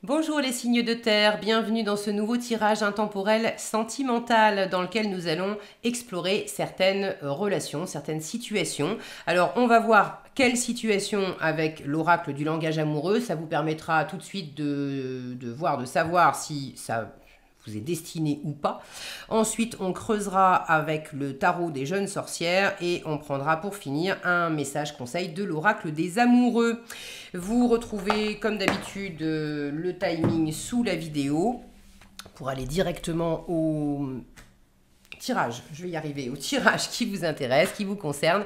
Bonjour les signes de terre, bienvenue dans ce nouveau tirage intemporel sentimental dans lequel nous allons explorer certaines relations, certaines situations. Alors on va voir quelle situation avec l'oracle du langage amoureux, ça vous permettra tout de suite de savoir si ça vous est destiné ou pas. Ensuite, on creusera avec le tarot des jeunes sorcières et on prendra pour finir un message conseil de l'oracle des amoureux. Vous retrouvez comme d'habitude le timing sous la vidéo pour aller directement au tirage. Je vais y arriver, au tirage qui vous intéresse, qui vous concerne.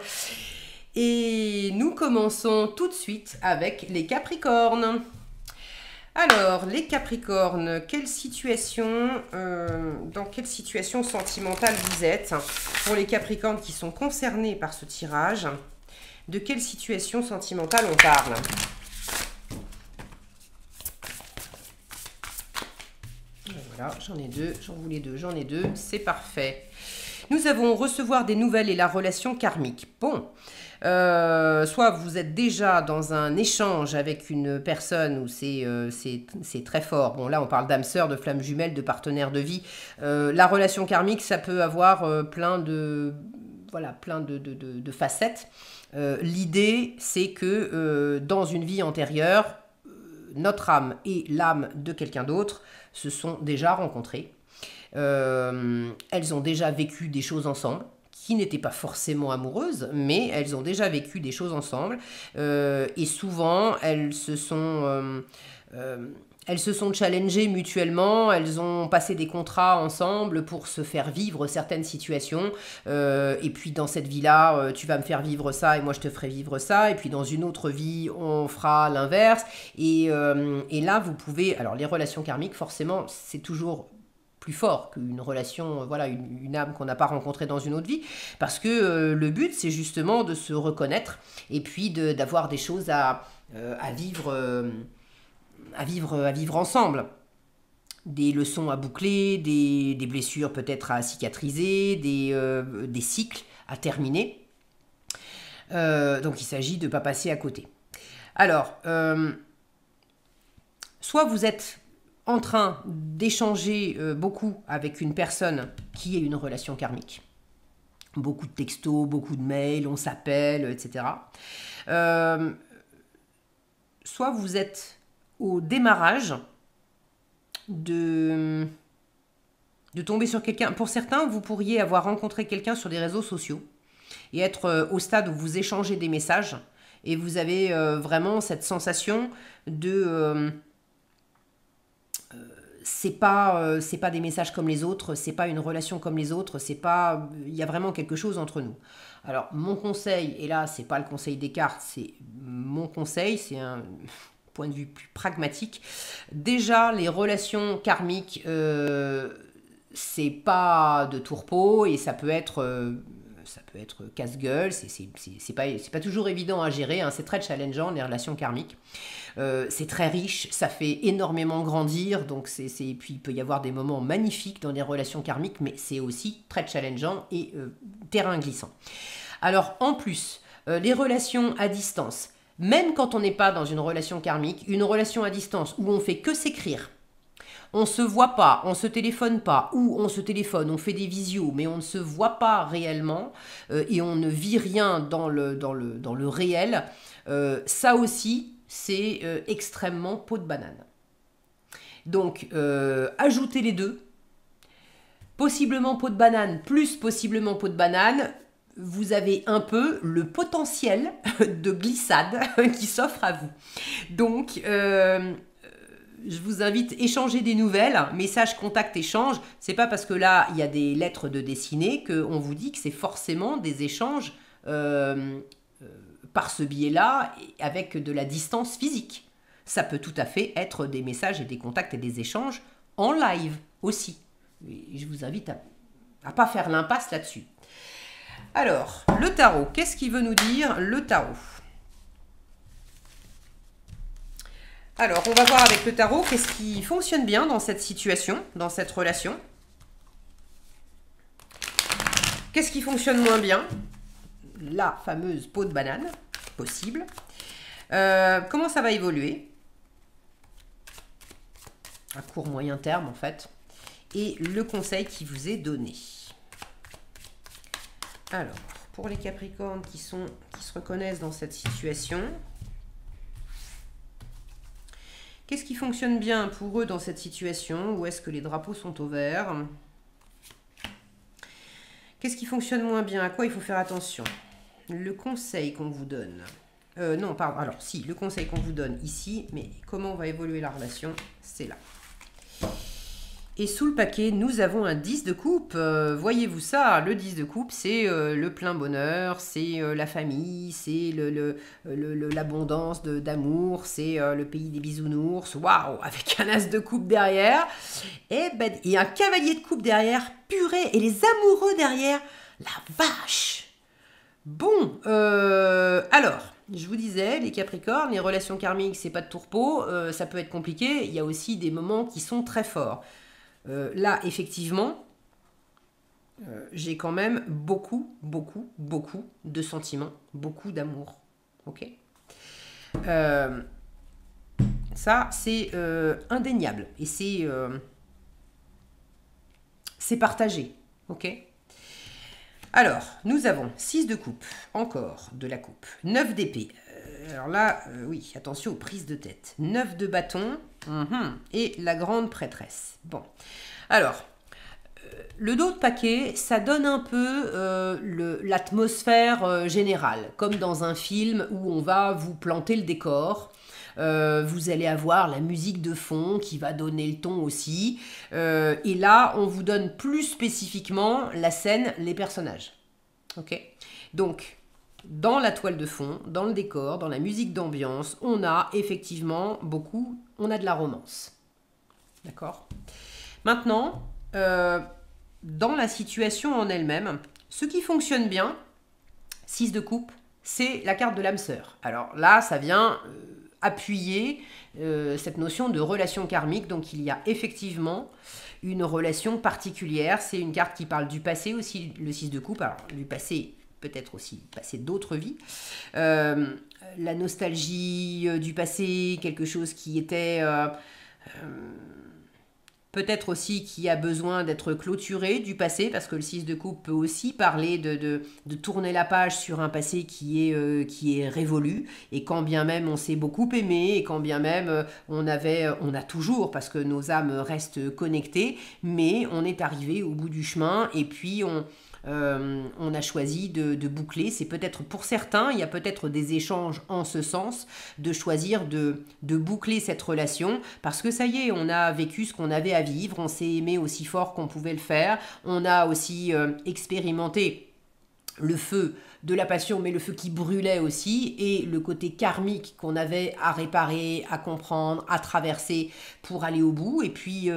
Et nous commençons tout de suite avec les Capricornes. Alors, les Capricornes, dans quelle situation sentimentale vous êtes? Pour les Capricornes qui sont concernés par ce tirage, de quelle situation sentimentale on parle? Voilà, j'en ai deux, j'en voulais deux, j'en ai deux, c'est parfait. Nous avons recevoir des nouvelles et la relation karmique. Bon, soit vous êtes déjà dans un échange avec une personne où c'est très fort. Bon, là, on parle d'âme sœur, de flamme jumelle, de partenaire de vie. La relation karmique, ça peut avoir plein de facettes. L'idée, c'est que dans une vie antérieure, notre âme et l'âme de quelqu'un d'autre se sont déjà rencontrées. Elles ont déjà vécu des choses ensemble qui n'étaient pas forcément amoureuses, mais elles ont déjà vécu des choses ensemble et souvent elles se sont challengées mutuellement, elles ont passé des contrats ensemble pour se faire vivre certaines situations et puis dans cette vie-là, tu vas me faire vivre ça et moi je te ferai vivre ça, et puis dans une autre vie, on fera l'inverse et là vous pouvez, alors les relations karmiques forcément c'est toujours plus fort qu'une relation, voilà, une âme qu'on n'a pas rencontrée dans une autre vie, parce que le but c'est justement de se reconnaître et puis d'avoir des choses à vivre ensemble, des leçons à boucler, des blessures peut-être à cicatriser, des cycles à terminer. Donc il s'agit de ne pas passer à côté. Alors, soit vous êtes en train d'échanger beaucoup avec une personne qui est une relation karmique. Beaucoup de textos, beaucoup de mails, on s'appelle, etc. Soit vous êtes au démarrage de tomber sur quelqu'un. Pour certains, vous pourriez avoir rencontré quelqu'un sur des réseaux sociaux et être au stade où vous échangez des messages et vous avez vraiment cette sensation de... c'est pas des messages comme les autres, c'est pas une relation comme les autres, il y a vraiment quelque chose entre nous. Alors mon conseil, et là c'est pas le conseil des cartes, c'est mon conseil, c'est un point de vue plus pragmatique. Déjà les relations karmiques, c'est pas de tourpeau et ça peut être casse-gueule, c'est pas toujours évident à gérer, hein, c'est très challengeant les relations karmiques. C'est très riche, ça fait énormément grandir, donc puis il peut y avoir des moments magnifiques dans les relations karmiques, mais c'est aussi très challengeant et terrain glissant. Alors en plus, les relations à distance, même quand on n'est pas dans une relation karmique, une relation à distance où on fait que s'écrire, on ne se voit pas, on ne se téléphone pas, ou on se téléphone, on fait des visios, mais on ne se voit pas réellement et on ne vit rien dans le réel, ça aussi, c'est extrêmement peau de banane. Donc, ajoutez les deux, possiblement peau de banane, plus possiblement peau de banane, vous avez un peu le potentiel de glissade qui s'offre à vous. Donc, je vous invite à échanger des nouvelles, message, contact, échange. C'est pas parce que là, il y a des lettres de dessinée qu'on vous dit que c'est forcément des échanges par ce biais-là, avec de la distance physique. Ça peut tout à fait être des messages et des contacts et des échanges en live aussi. Et je vous invite à pas faire l'impasse là-dessus. Alors, le tarot, qu'est-ce qu'il veut nous dire, le tarot? Alors, on va voir avec le tarot qu'est-ce qui fonctionne bien dans cette situation, dans cette relation. Qu'est-ce qui fonctionne moins bien? La fameuse peau de banane, possible. Comment ça va évoluer? à court moyen terme en fait, et le conseil qui vous est donné. Alors, pour les Capricornes qui se reconnaissent dans cette situation, qu'est-ce qui fonctionne bien pour eux dans cette situation? Où est-ce que les drapeaux sont au vert? Qu'est-ce qui fonctionne moins bien? À quoi il faut faire attention? Le conseil qu'on vous donne. Non, pardon. Alors, si, le conseil qu'on vous donne ici, mais comment va évoluer la relation? C'est là. Et sous le paquet, nous avons un 10 de coupe. Voyez-vous ça? Le 10 de coupe, c'est le plein bonheur, c'est la famille, c'est l'abondance d'amour, c'est le pays des bisounours. Waouh! Avec un as de coupe derrière. Et un cavalier de coupe derrière, purée. Et les amoureux derrière. La vache! Bon, alors, je vous disais, les Capricornes, les relations karmiques, c'est pas de tourpeau, ça peut être compliqué. Il y a aussi des moments qui sont très forts. Là, effectivement, j'ai quand même beaucoup de sentiments, beaucoup d'amour. Ok. Ça, c'est indéniable et c'est partagé. Ok. Alors, nous avons 6 de coupe, encore de la coupe, 9 d'épée. Alors là, oui, attention aux prises de tête. 9 de bâton et la grande prêtresse. Bon, alors, le dos de paquet, ça donne un peu l'atmosphère générale, comme dans un film où on va vous planter le décor. Vous allez avoir la musique de fond qui va donner le ton aussi. Et là, on vous donne plus spécifiquement la scène, les personnages. Ok. Donc, dans la toile de fond, dans le décor, dans la musique d'ambiance, on a effectivement on a de la romance. D'accord. Maintenant, dans la situation en elle-même, ce qui fonctionne bien, 6 de coupe, c'est la carte de l'âme sœur. Alors là, ça vient appuyer cette notion de relation karmique. Donc il y a effectivement une relation particulière. C'est une carte qui parle du passé aussi, le 6 de coupe. Alors du passé, peut-être aussi passé d'autres vies. La nostalgie du passé, quelque chose qui était... peut-être aussi qui a besoin d'être clôturé du passé, parce que le 6 de coupe peut aussi parler de tourner la page sur un passé qui est révolu, et quand bien même on s'est beaucoup aimé, et quand bien même on a toujours, parce que nos âmes restent connectées, mais on est arrivé au bout du chemin, et puis on a choisi de boucler. C'est peut-être pour certains, il y a peut-être des échanges en ce sens, de choisir de boucler cette relation, parce que ça y est, on a vécu ce qu'on avait à vivre, on s'est aimé aussi fort qu'on pouvait le faire, on a aussi expérimenté le feu de la passion, mais le feu qui brûlait aussi, et le côté karmique qu'on avait à réparer, à comprendre, à traverser pour aller au bout. Et puis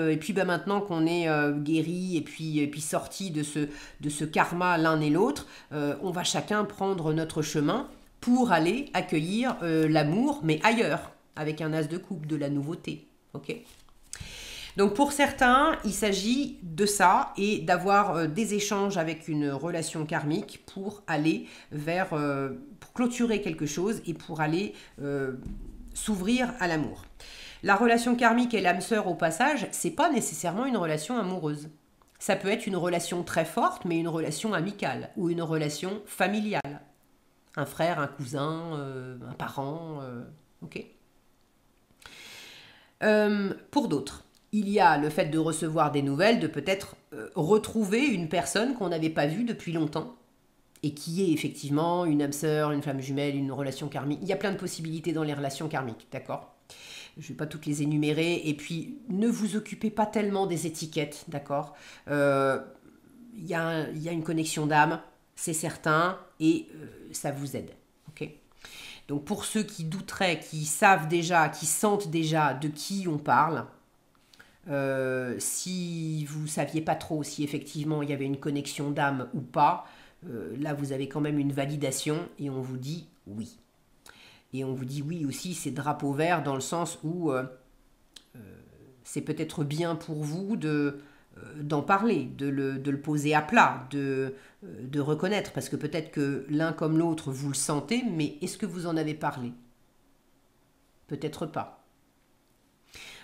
maintenant qu'on est guéri et puis sorti de ce karma l'un et l'autre, on va chacun prendre notre chemin pour aller accueillir l'amour, mais ailleurs, avec un as de coupe, de la nouveauté. Ok ? Donc pour certains, il s'agit de ça et d'avoir des échanges avec une relation karmique pour aller pour clôturer quelque chose et pour aller s'ouvrir à l'amour. La relation karmique et l'âme sœur au passage, c'est pas nécessairement une relation amoureuse. Ça peut être une relation très forte, mais une relation amicale ou une relation familiale. Un frère, un cousin, un parent, ok. Pour d'autres, il y a le fait de recevoir des nouvelles, de peut-être retrouver une personne qu'on n'avait pas vue depuis longtemps et qui est effectivement une âme sœur, une flamme jumelle, une relation karmique. Il y a plein de possibilités dans les relations karmiques, d'accord ? Je ne vais pas toutes les énumérer. Et puis, ne vous occupez pas tellement des étiquettes, d'accord ? Il y a une connexion d'âme, c'est certain, et ça vous aide, ok ? Donc pour ceux qui douteraient, qui savent déjà, qui sentent déjà de qui on parle, si vous ne saviez pas trop si effectivement il y avait une connexion d'âme ou pas, là vous avez quand même une validation et on vous dit oui. Et on vous dit oui aussi, c'est drapeau vert dans le sens où c'est peut-être bien pour vous d'en parler, de le poser à plat, de reconnaître, parce que peut-être que l'un comme l'autre vous le sentez, mais est-ce que vous en avez parlé? Peut-être pas.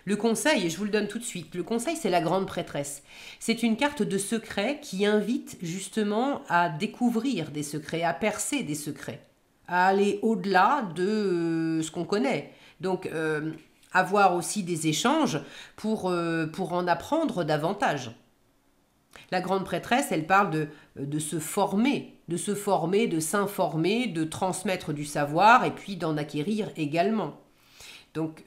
Le conseil, et je vous le donne tout de suite, le conseil c'est la grande prêtresse. C'est une carte de secret qui invite justement à découvrir des secrets, à percer des secrets, à aller au-delà de ce qu'on connaît. Donc avoir aussi des échanges pour en apprendre davantage. La grande prêtresse, elle parle de se former, de s'informer, de transmettre du savoir et puis d'en acquérir également. Donc,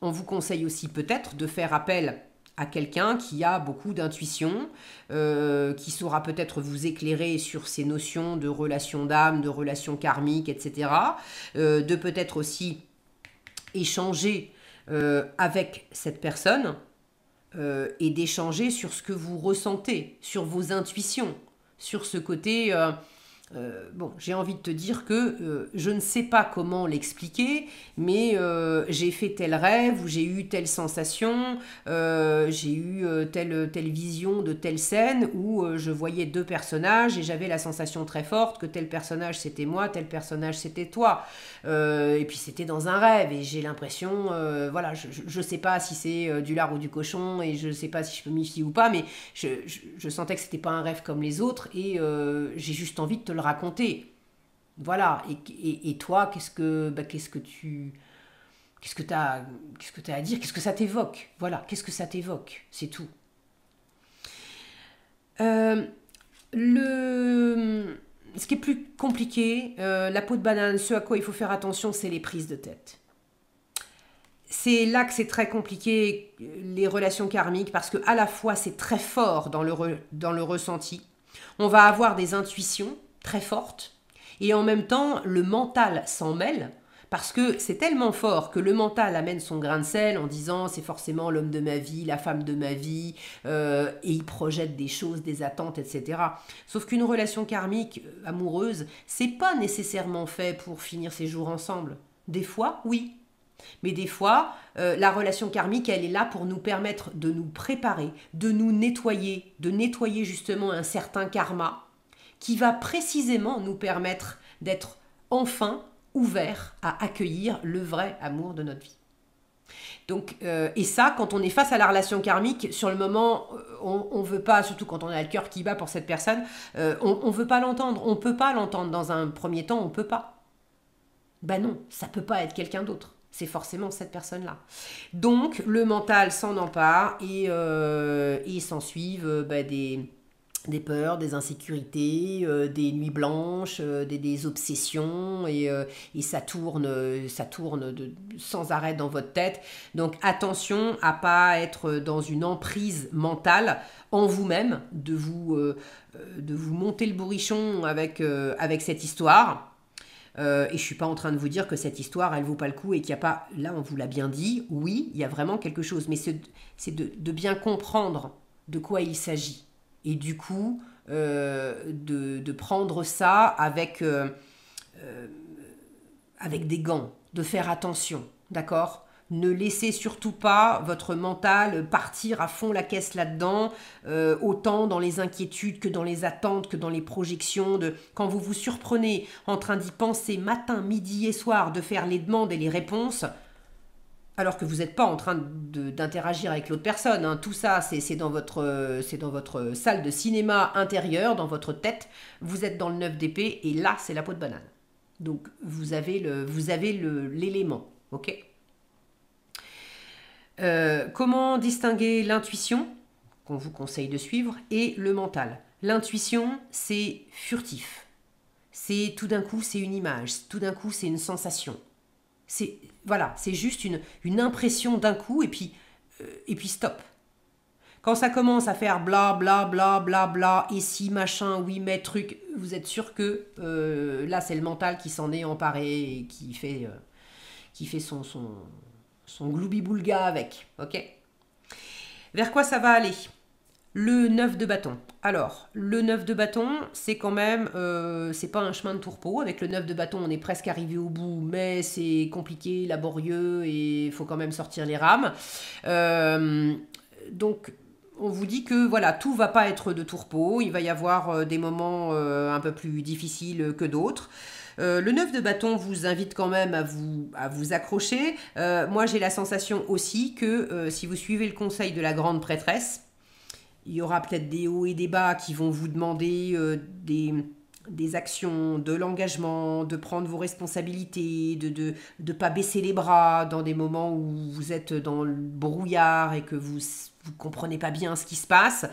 on vous conseille aussi peut-être de faire appel à quelqu'un qui a beaucoup d'intuition, qui saura peut-être vous éclairer sur ces notions de relations d'âme, de relations karmiques, etc. De peut-être aussi échanger avec cette personne et d'échanger sur ce que vous ressentez, sur vos intuitions, sur ce côté... bon, j'ai envie de te dire que je ne sais pas comment l'expliquer, mais j'ai fait tel rêve, ou j'ai eu telle sensation, j'ai eu telle vision de telle scène où je voyais deux personnages et j'avais la sensation très forte que tel personnage c'était moi, tel personnage c'était toi. Et puis c'était dans un rêve et j'ai l'impression, voilà, je sais pas si c'est du lard ou du cochon et je sais pas si je peux m'y fier ou pas, mais je sentais que c'était pas un rêve comme les autres et j'ai juste envie de te le raconter. Voilà. Et toi, qu'est-ce que t'as à dire? Qu'est-ce que ça t'évoque? Voilà. Qu'est-ce que ça t'évoque? C'est tout. Euh, ce qui est plus compliqué, la peau de banane, ce à quoi il faut faire attention, c'est les prises de tête. C'est là que c'est très compliqué, les relations karmiques, parce que à la fois c'est très fort dans le ressenti. On va avoir des intuitions très fortes, et en même temps, le mental s'en mêle, parce que c'est tellement fort que le mental amène son grain de sel en disant c'est forcément l'homme de ma vie, la femme de ma vie, et il projette des choses, des attentes, etc. Sauf qu'une relation karmique amoureuse, c'est pas nécessairement fait pour finir ses jours ensemble. Des fois, oui. Mais des fois, la relation karmique, elle est là pour nous permettre de nous préparer, de nous nettoyer, de nettoyer justement un certain karma qui va précisément nous permettre d'être enfin ouverts à accueillir le vrai amour de notre vie. Donc, et ça, quand on est face à la relation karmique, sur le moment, on veut pas, surtout quand on a le cœur qui bat pour cette personne, on veut pas l'entendre. On peut pas l'entendre dans un premier temps, on peut pas. Ben non, ça peut pas être quelqu'un d'autre. C'est forcément cette personne-là. Donc, le mental s'en empare et s'en suivent des peurs, des insécurités, des nuits blanches, des obsessions, et ça tourne sans arrêt dans votre tête. Donc, attention à pas être dans une emprise mentale en vous-même, de vous monter le bourrichon avec cette histoire. Et je suis pas en train de vous dire que cette histoire, elle vaut pas le coup et qu'il n'y a pas... Là, on vous l'a bien dit, oui, il y a vraiment quelque chose. Mais c'est de bien comprendre de quoi il s'agit. Et du coup, de prendre ça avec des gants, de faire attention, d'accord ? Ne laissez surtout pas votre mental partir à fond la caisse là-dedans, autant dans les inquiétudes que dans les attentes, que dans les projections. Quand vous vous surprenez en train d'y penser matin, midi et soir, de faire les demandes et les réponses, alors que vous n'êtes pas en train d'interagir avec l'autre personne. Hein. Tout ça, c'est dans votre salle de cinéma intérieure, dans votre tête. Vous êtes dans le 9 d'épée et là, c'est la peau de banane. Donc, vous avez l'élément, ok ? Comment distinguer l'intuition, qu'on vous conseille de suivre, et le mental? L'intuition, c'est furtif. C'est tout d'un coup, c'est une image. Tout d'un coup, c'est une sensation. C'est juste une impression d'un coup et puis stop. Quand ça commence à faire bla bla bla bla bla, et si machin, oui mais truc, vous êtes sûr que là, c'est le mental qui s'en est emparé et qui fait son gloubi-boulga avec, ok? Vers quoi ça va aller? Le 9 de bâton. Alors, le 9 de bâton, c'est quand même, c'est pas un chemin de tourpeau. Avec le 9 de bâton, on est presque arrivé au bout, mais c'est compliqué, laborieux, et il faut quand même sortir les rames. Donc, on vous dit que voilà, tout va pas être de tourpeau. Il va y avoir des moments un peu plus difficiles que d'autres. Le 9 de bâton vous invite quand même à vous accrocher. Moi, j'ai la sensation aussi que si vous suivez le conseil de la grande prêtresse, il y aura peut-être des hauts et des bas qui vont vous demander des actions, de l'engagement, de prendre vos responsabilités, de ne pas baisser les bras dans des moments où vous êtes dans le brouillard et que vous ne comprenez pas bien ce qui se passe.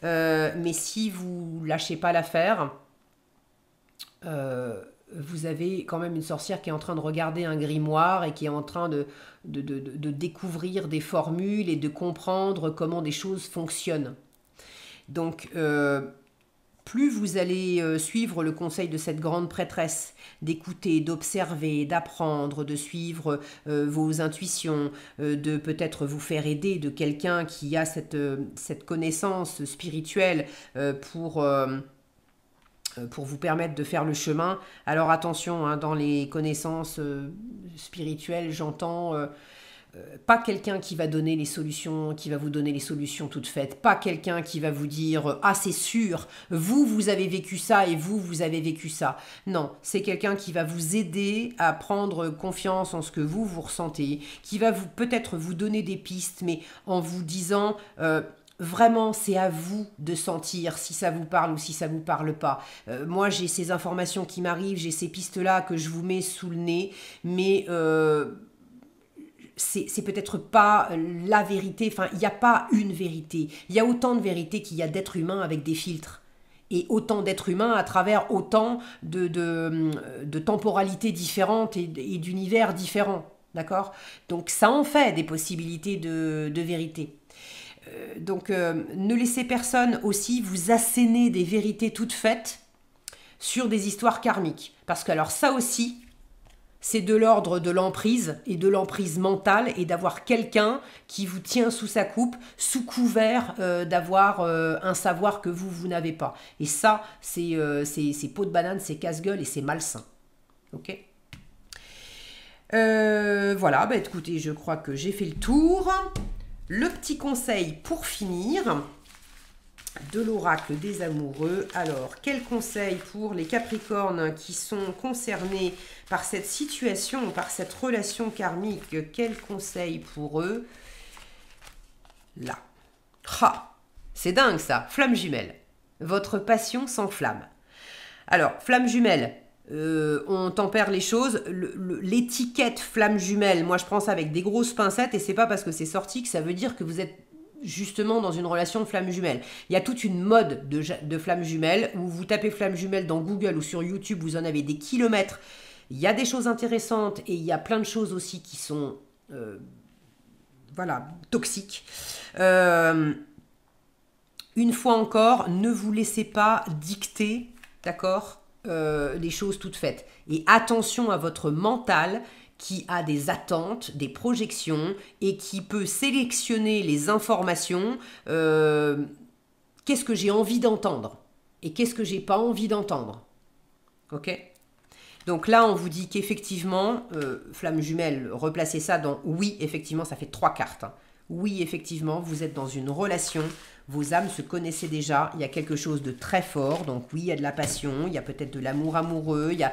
Mais si vous lâchez pas l'affaire, vous avez quand même une sorcière qui est en train de regarder un grimoire et qui est en train de découvrir des formules et de comprendre comment des choses fonctionnent. Donc, plus vous allez suivre le conseil de cette grande prêtresse, d'écouter, d'observer, d'apprendre, de suivre vos intuitions, de peut-être vous faire aider de quelqu'un qui a cette connaissance spirituelle pour vous permettre de faire le chemin. Alors attention, hein, dans les connaissances spirituelles, j'entends pas quelqu'un qui va donner les solutions, qui va vous donner les solutions toutes faites, pas quelqu'un qui va vous dire ah c'est sûr, vous avez vécu ça et vous avez vécu ça. Non, c'est quelqu'un qui va vous aider à prendre confiance en ce que vous ressentez, qui va peut-être vous donner des pistes, mais en vous disant vraiment, c'est à vous de sentir si ça vous parle ou si ça vous parle pas. Moi, j'ai ces informations qui m'arrivent, j'ai ces pistes-là que je vous mets sous le nez, mais c'est peut-être pas la vérité. Enfin, il n'y a pas une vérité. Il y a autant de vérités qu'il y a d'êtres humains avec des filtres. Et autant d'êtres humains à travers autant de temporalités différentes et d'univers différents. D'accord? Donc, ça en fait des possibilités de vérité. Donc, ne laissez personne aussi vous asséner des vérités toutes faites sur des histoires karmiques. Parce que alors ça aussi, c'est de l'ordre de l'emprise et de l'emprise mentale et d'avoir quelqu'un qui vous tient sous sa coupe, sous couvert d'avoir un savoir que vous n'avez pas. Et ça, c'est peau de banane, c'est casse-gueule et c'est malsain. Ok ? Voilà, bah écoutez, je crois que j'ai fait le tour. Le petit conseil pour finir de l'oracle des amoureux. Alors, quel conseil pour les Capricornes qui sont concernés par cette situation, par cette relation karmique? Quel conseil pour eux? Là. C'est dingue ça. Flamme jumelle. Votre passion s'enflamme. Alors, flamme jumelle, on tempère les choses. L'étiquette flamme jumelle, moi je prends ça avec des grosses pincettes et c'est pas parce que c'est sorti que ça veut dire que vous êtes justement dans une relation de flamme jumelle. Il y a toute une mode de flamme jumelle où vous tapez flamme jumelle dans Google ou sur YouTube, vous en avez des kilomètres. Il y a des choses intéressantes et il y a plein de choses aussi qui sont toxiques. Une fois encore, ne vous laissez pas dicter, d'accord, des choses toutes faites. Et attention à votre mental qui a des attentes, des projections et qui peut sélectionner les informations. Qu'est-ce que j'ai envie d'entendre et qu'est-ce que j'ai pas envie d'entendre. Ok ? Donc là, on vous dit qu'effectivement, flamme jumelle, replacez ça dans oui, effectivement, ça fait 3 cartes. Hein. Oui, effectivement, vous êtes dans une relation, vos âmes se connaissaient déjà, il y a quelque chose de très fort, donc oui, il y a de la passion, il y a peut-être de l'amour amoureux, il y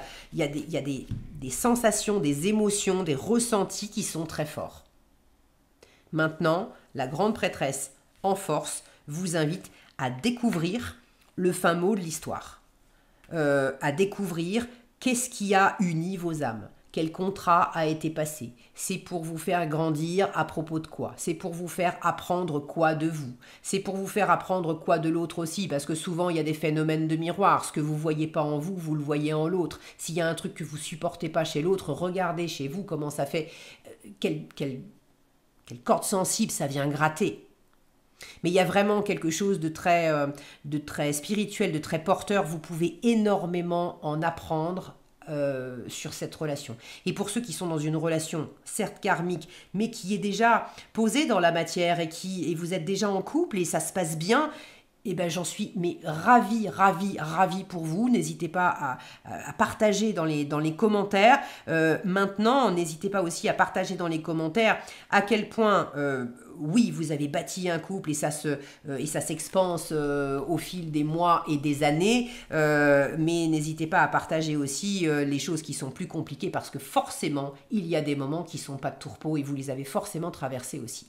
a des sensations, des émotions, des ressentis qui sont très forts. Maintenant, la grande prêtresse, en force, vous invite à découvrir le fin mot de l'histoire, à découvrir qu'est-ce qui a uni vos âmes. Quel contrat a été passé? C'est pour vous faire grandir à propos de quoi? C'est pour vous faire apprendre quoi de vous? C'est pour vous faire apprendre quoi de l'autre aussi? Parce que souvent, il y a des phénomènes de miroir. Ce que vous ne voyez pas en vous, vous le voyez en l'autre. S'il y a un truc que vous ne supportez pas chez l'autre, regardez chez vous comment ça fait. Quelle corde sensible ça vient gratter. Mais il y a vraiment quelque chose de très spirituel, de très porteur. Vous pouvez énormément en apprendre sur cette relation. Et pour ceux qui sont dans une relation, certes karmique, mais qui est déjà posée dans la matière et vous êtes déjà en couple et ça se passe bien, eh ben, j'en suis mais ravie, ravie, ravie pour vous. N'hésitez pas à partager dans les commentaires. Maintenant, n'hésitez pas aussi à partager dans les commentaires à quel point, oui, vous avez bâti un couple et ça s'expanse au fil des mois et des années. Mais n'hésitez pas à partager aussi les choses qui sont plus compliquées parce que forcément, il y a des moments qui ne sont pas de tourpeau et vous les avez forcément traversés aussi.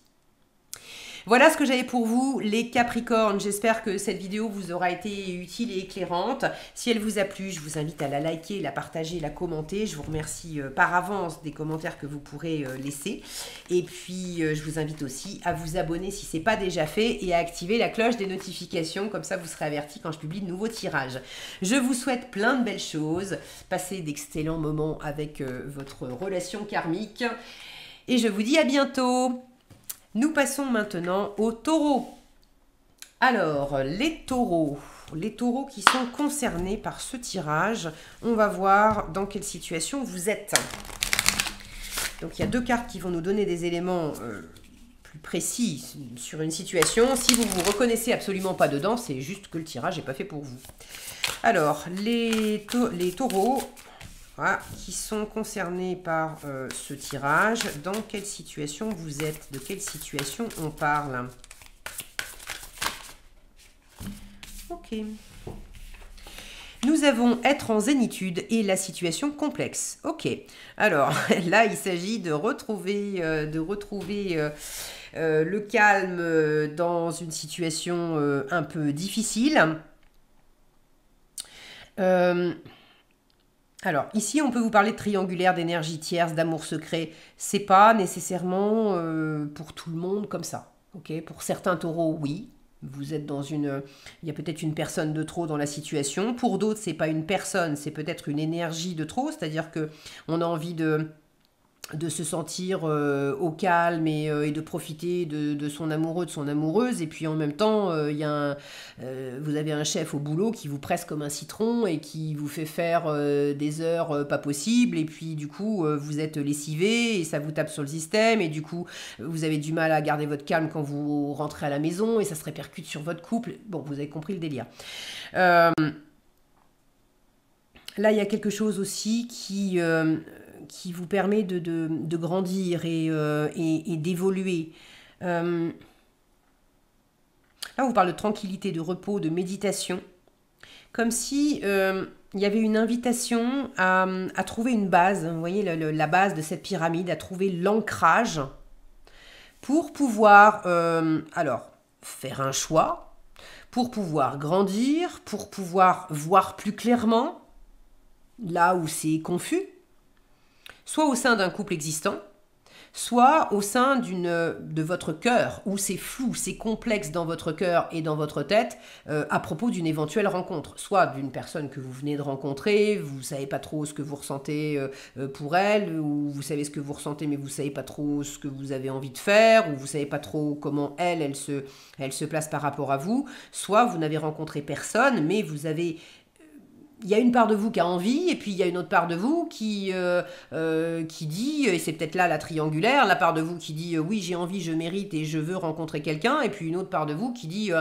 Voilà ce que j'avais pour vous, les Capricornes. J'espère que cette vidéo vous aura été utile et éclairante. Si elle vous a plu, je vous invite à la liker, la partager, la commenter. Je vous remercie par avance des commentaires que vous pourrez laisser. Et puis, je vous invite aussi à vous abonner si ce n'est pas déjà fait et à activer la cloche des notifications. Comme ça, vous serez averti quand je publie de nouveaux tirages. Je vous souhaite plein de belles choses. Passez d'excellents moments avec votre relation karmique. Et je vous dis à bientôt. Nous passons maintenant aux taureaux. Alors, les taureaux qui sont concernés par ce tirage, on va voir dans quelle situation vous êtes. Donc, il y a deux cartes qui vont nous donner des éléments plus précis sur une situation. Si vous ne vous reconnaissez absolument pas dedans, c'est juste que le tirage n'est pas fait pour vous. Alors, les taureaux... Voilà, qui sont concernés par ce tirage. Dans quelle situation vous êtes? De quelle situation on parle? Ok. Nous avons être en zénitude et la situation complexe. Ok. Alors là, il s'agit de retrouver le calme dans une situation un peu difficile. Alors, ici, on peut vous parler de triangulaire, d'énergie tierce, d'amour secret. C'est pas nécessairement pour tout le monde comme ça. Okay, pour certains taureaux, oui. Vous êtes dans une... Il y a peut-être une personne de trop dans la situation. Pour d'autres, c'est pas une personne, c'est peut-être une énergie de trop. C'est-à-dire qu'on a envie de se sentir au calme et de profiter de son amoureux, de son amoureuse. Et puis en même temps, vous avez un chef au boulot qui vous presse comme un citron et qui vous fait faire des heures pas possibles. Et puis du coup, vous êtes lessivé et ça vous tape sur le système. Et du coup, vous avez du mal à garder votre calme quand vous rentrez à la maison et ça se répercute sur votre couple. Bon, vous avez compris le délire. Là, il y a quelque chose aussi qui vous permet de grandir et d'évoluer. Là, on vous parle de tranquillité, de repos, de méditation. Comme si il y avait une invitation à trouver une base, vous voyez, la base de cette pyramide, à trouver l'ancrage pour pouvoir, alors, faire un choix, pour pouvoir grandir, pour pouvoir voir plus clairement là où c'est confus, soit au sein d'un couple existant, soit au sein de votre cœur, où c'est flou, c'est complexe dans votre cœur et dans votre tête, à propos d'une éventuelle rencontre. Soit d'une personne que vous venez de rencontrer, vous ne savez pas trop ce que vous ressentez pour elle, ou vous savez ce que vous ressentez, mais vous ne savez pas trop ce que vous avez envie de faire, ou vous ne savez pas trop comment elle se place par rapport à vous. Soit vous n'avez rencontré personne, mais vous avez... Il y a une part de vous qui a envie, et puis il y a une autre part de vous qui dit, et c'est peut-être là la triangulaire, la part de vous qui dit oui j'ai envie, je mérite et je veux rencontrer quelqu'un, et puis une autre part de vous qui dit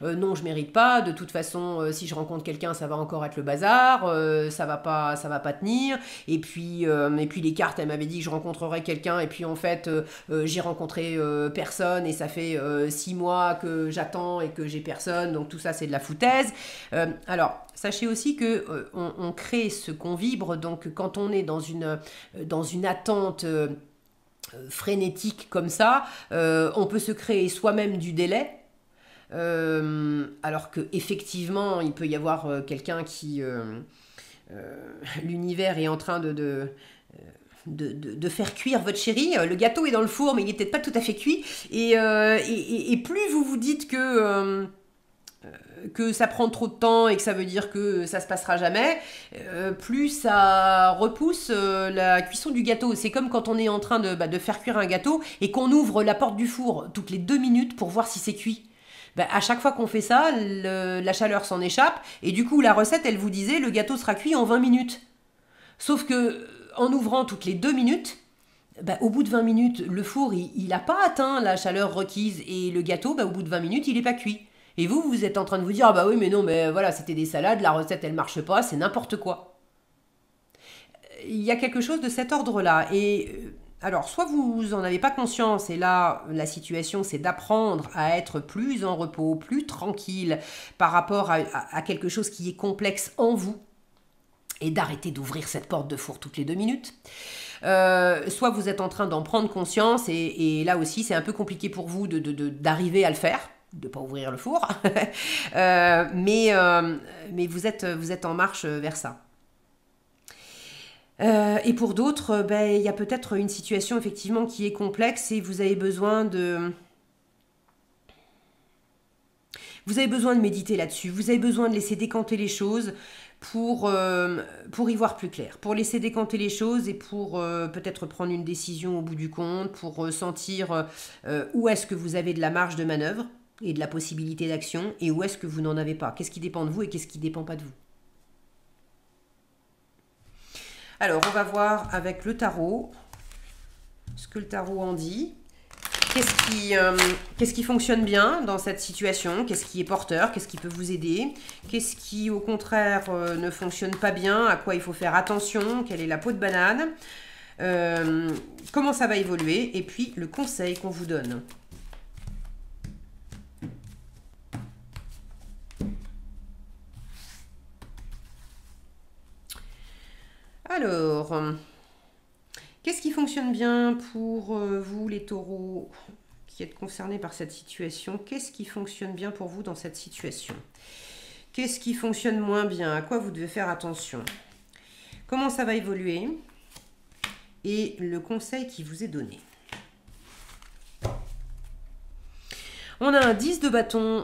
non je mérite pas, de toute façon si je rencontre quelqu'un ça va encore être le bazar, ça va pas tenir, et puis les cartes elles m'avaient dit que je rencontrerais quelqu'un, et puis en fait j'ai rencontré personne, et ça fait 6 mois que j'attends et que j'ai personne, donc tout ça c'est de la foutaise. Alors sachez aussi que on crée ce qu'on vibre, donc quand on est dans une attente frénétique comme ça, on peut se créer soi-même du délai, alors qu'effectivement il peut y avoir quelqu'un qui... l'univers est en train de faire cuire votre chéri. Le gâteau est dans le four mais il n'est peut-être pas tout à fait cuit, et plus vous vous dites que ça prend trop de temps et que ça veut dire que ça se passera jamais, plus ça repousse la cuisson du gâteau. C'est comme quand on est en train de faire cuire un gâteau et qu'on ouvre la porte du four toutes les 2 minutes pour voir si c'est cuit. À chaque fois qu'on fait ça, la chaleur s'en échappe, et du coup la recette elle vous disait le gâteau sera cuit en 20 minutes. Sauf que en ouvrant toutes les 2 minutes, au bout de 20 minutes, le four il n'a pas atteint la chaleur requise, et le gâteau au bout de 20 minutes il n'est pas cuit. Et vous, vous êtes en train de vous dire, ah bah oui, mais non, mais voilà, c'était des salades, la recette, elle marche pas, c'est n'importe quoi. Il y a quelque chose de cet ordre-là. Et alors, soit vous en avez pas conscience, et là, la situation, c'est d'apprendre à être plus en repos, plus tranquille par rapport à quelque chose qui est complexe en vous, et d'arrêter d'ouvrir cette porte de four toutes les 2 minutes. Soit vous êtes en train d'en prendre conscience, et là aussi, c'est un peu compliqué pour vous d'arriver à le faire, de ne pas ouvrir le four, mais vous êtes en marche vers ça. Et pour d'autres, ben, il y a peut-être une situation effectivement qui est complexe et vous avez besoin de méditer là-dessus, vous avez besoin de laisser décanter les choses pour y voir plus clair, pour laisser décanter les choses et pour peut-être prendre une décision au bout du compte, pour sentir où est-ce que vous avez de la marge de manœuvre et de la possibilité d'action et où est-ce que vous n'en avez pas. Qu'est-ce qui dépend de vous et qu'est-ce qui ne dépend pas de vous. Alors, on va voir avec le tarot ce que le tarot en dit. Qu'est-ce qui fonctionne bien dans cette situation? Qu'est-ce qui est porteur? Qu'est-ce qui peut vous aider? Qu'est-ce qui, au contraire, ne fonctionne pas bien? À quoi il faut faire attention? Quelle est la peau de banane? Comment ça va évoluer? Et puis, le conseil qu'on vous donne. Alors, qu'est-ce qui fonctionne bien pour vous, les taureaux, qui êtes concernés par cette situation? Qu'est-ce qui fonctionne bien pour vous dans cette situation? Qu'est-ce qui fonctionne moins bien? À quoi vous devez faire attention? Comment ça va évoluer? Et le conseil qui vous est donné. On a un 10 de bâton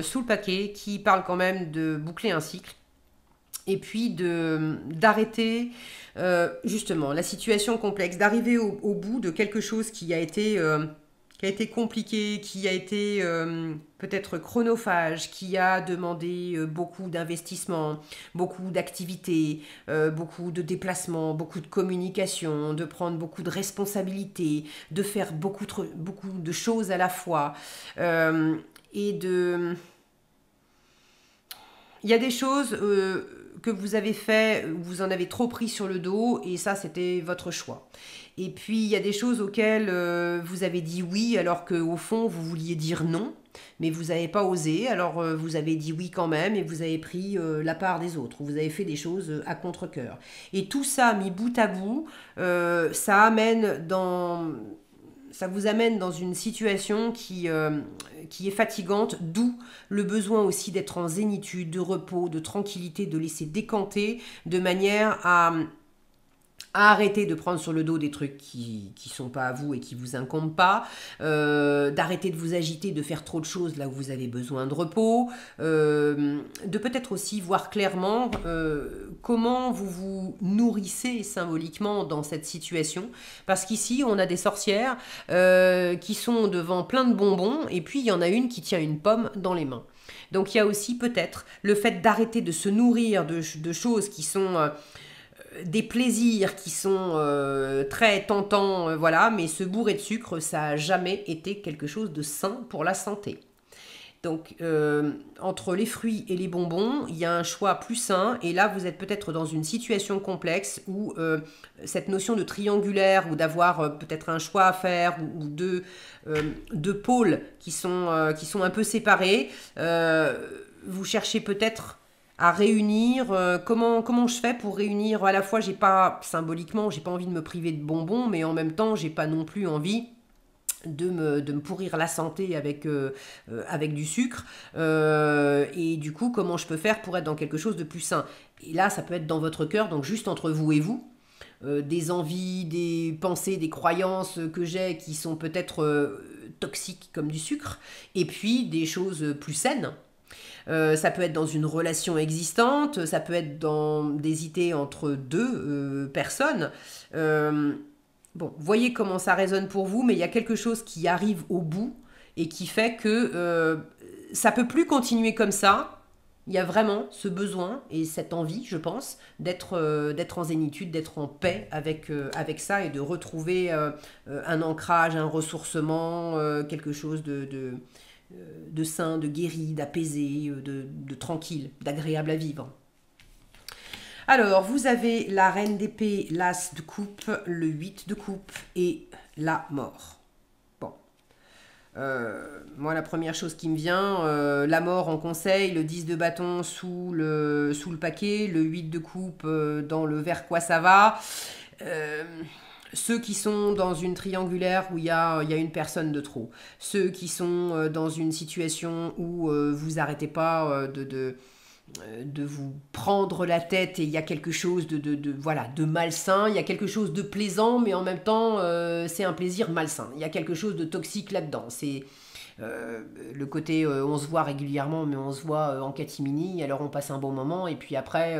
sous le paquet qui parle quand même de boucler un cycle. Et puis d'arrêter justement la situation complexe, d'arriver au bout de quelque chose qui a été compliqué, qui a été peut-être chronophage, qui a demandé beaucoup d'investissement, beaucoup d'activités, beaucoup de déplacements, beaucoup de communication, de prendre beaucoup de responsabilités, de faire beaucoup de choses à la fois. Il y a des choses que vous avez fait, vous en avez trop pris sur le dos et ça c'était votre choix. Et puis il y a des choses auxquelles vous avez dit oui alors qu'au fond vous vouliez dire non, mais vous n'avez pas osé, alors vous avez dit oui quand même et vous avez pris la part des autres, vous avez fait des choses à contre-cœur. Et tout ça mis bout à bout, ça vous amène dans une situation qui est fatigante, d'où le besoin aussi d'être en zénitude, de repos, de tranquillité, de laisser décanter, de manière à arrêter de prendre sur le dos des trucs qui sont pas à vous et qui vous incombent pas, d'arrêter de vous agiter, de faire trop de choses là où vous avez besoin de repos, de peut-être aussi voir clairement comment vous vous nourrissez symboliquement dans cette situation, parce qu'ici on a des sorcières qui sont devant plein de bonbons et puis il y en a une qui tient une pomme dans les mains. Donc il y a aussi peut-être le fait d'arrêter de se nourrir de choses qui sont des plaisirs qui sont très tentants, voilà, mais se bourrer de sucre, ça n'a jamais été quelque chose de sain pour la santé. Donc, entre les fruits et les bonbons, il y a un choix plus sain, et là, vous êtes peut-être dans une situation complexe où cette notion de triangulaire, ou d'avoir peut-être un choix à faire, ou deux pôles qui sont un peu séparés, vous cherchez peut-être à réunir, comment je fais pour réunir à la fois, j'ai pas envie de me priver de bonbons, mais en même temps j'ai pas non plus envie de me pourrir la santé avec du sucre, et du coup comment je peux faire pour être dans quelque chose de plus sain. Et là ça peut être dans votre cœur, donc juste entre vous et vous, des envies, des pensées, des croyances que j'ai qui sont peut-être toxiques comme du sucre, et puis des choses plus saines. Ça peut être dans une relation existante, ça peut être d'hésiter entre deux personnes. Bon, voyez comment ça résonne pour vous, mais il y a quelque chose qui arrive au bout et qui fait que ça peut plus continuer comme ça. Il y a vraiment ce besoin et cette envie, je pense, d'être en zénitude, d'être en paix avec ça et de retrouver un ancrage, un ressourcement, quelque chose de sain, de guéri, d'apaisé, de tranquille, d'agréable à vivre. Alors, vous avez la reine d'épée, l'as de coupe, le 8 de coupe et la mort. Bon. Moi, la première chose qui me vient, la mort en conseil, le 10 de bâton sous le paquet, le 8 de coupe dans le vers quoi ça va. Ceux qui sont dans une triangulaire où il y a une personne de trop. Ceux qui sont dans une situation où vous n'arrêtez pas de vous prendre la tête et il y a quelque chose voilà, de malsain, il y a quelque chose de plaisant, mais en même temps, c'est un plaisir malsain. Il y a quelque chose de toxique là-dedans. C'est le côté on se voit régulièrement, mais on se voit en catimini, alors on passe un bon moment, et puis après,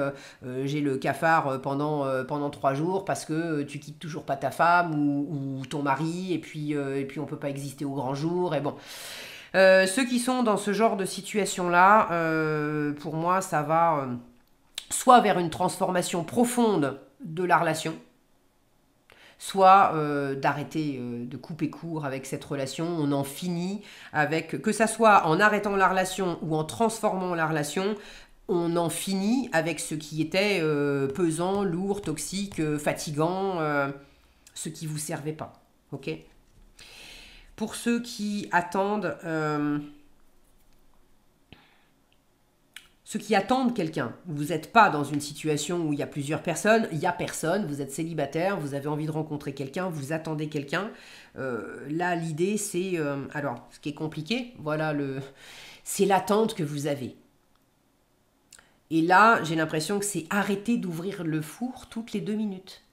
j'ai le cafard pendant 3 jours parce que tu quittes toujours pas ta femme ou ton mari, et puis on peut pas exister au grand jour, et bon. Ceux qui sont dans ce genre de situation-là, pour moi, ça va soit vers une transformation profonde de la relation, soit d'arrêter de couper court avec cette relation. On en finit avec, que ça soit en arrêtant la relation ou en transformant la relation, on en finit avec ce qui était pesant, lourd, toxique, fatigant, ce qui ne vous servait pas. Ok ? Pour ceux qui attendent quelqu'un, vous n'êtes pas dans une situation où il y a plusieurs personnes, il n'y a personne, vous êtes célibataire, vous avez envie de rencontrer quelqu'un, vous attendez quelqu'un. Là, l'idée, c'est... alors, ce qui est compliqué, voilà, c'est l'attente que vous avez. Et là, j'ai l'impression que c'est arrêter d'ouvrir le four toutes les 2 minutes.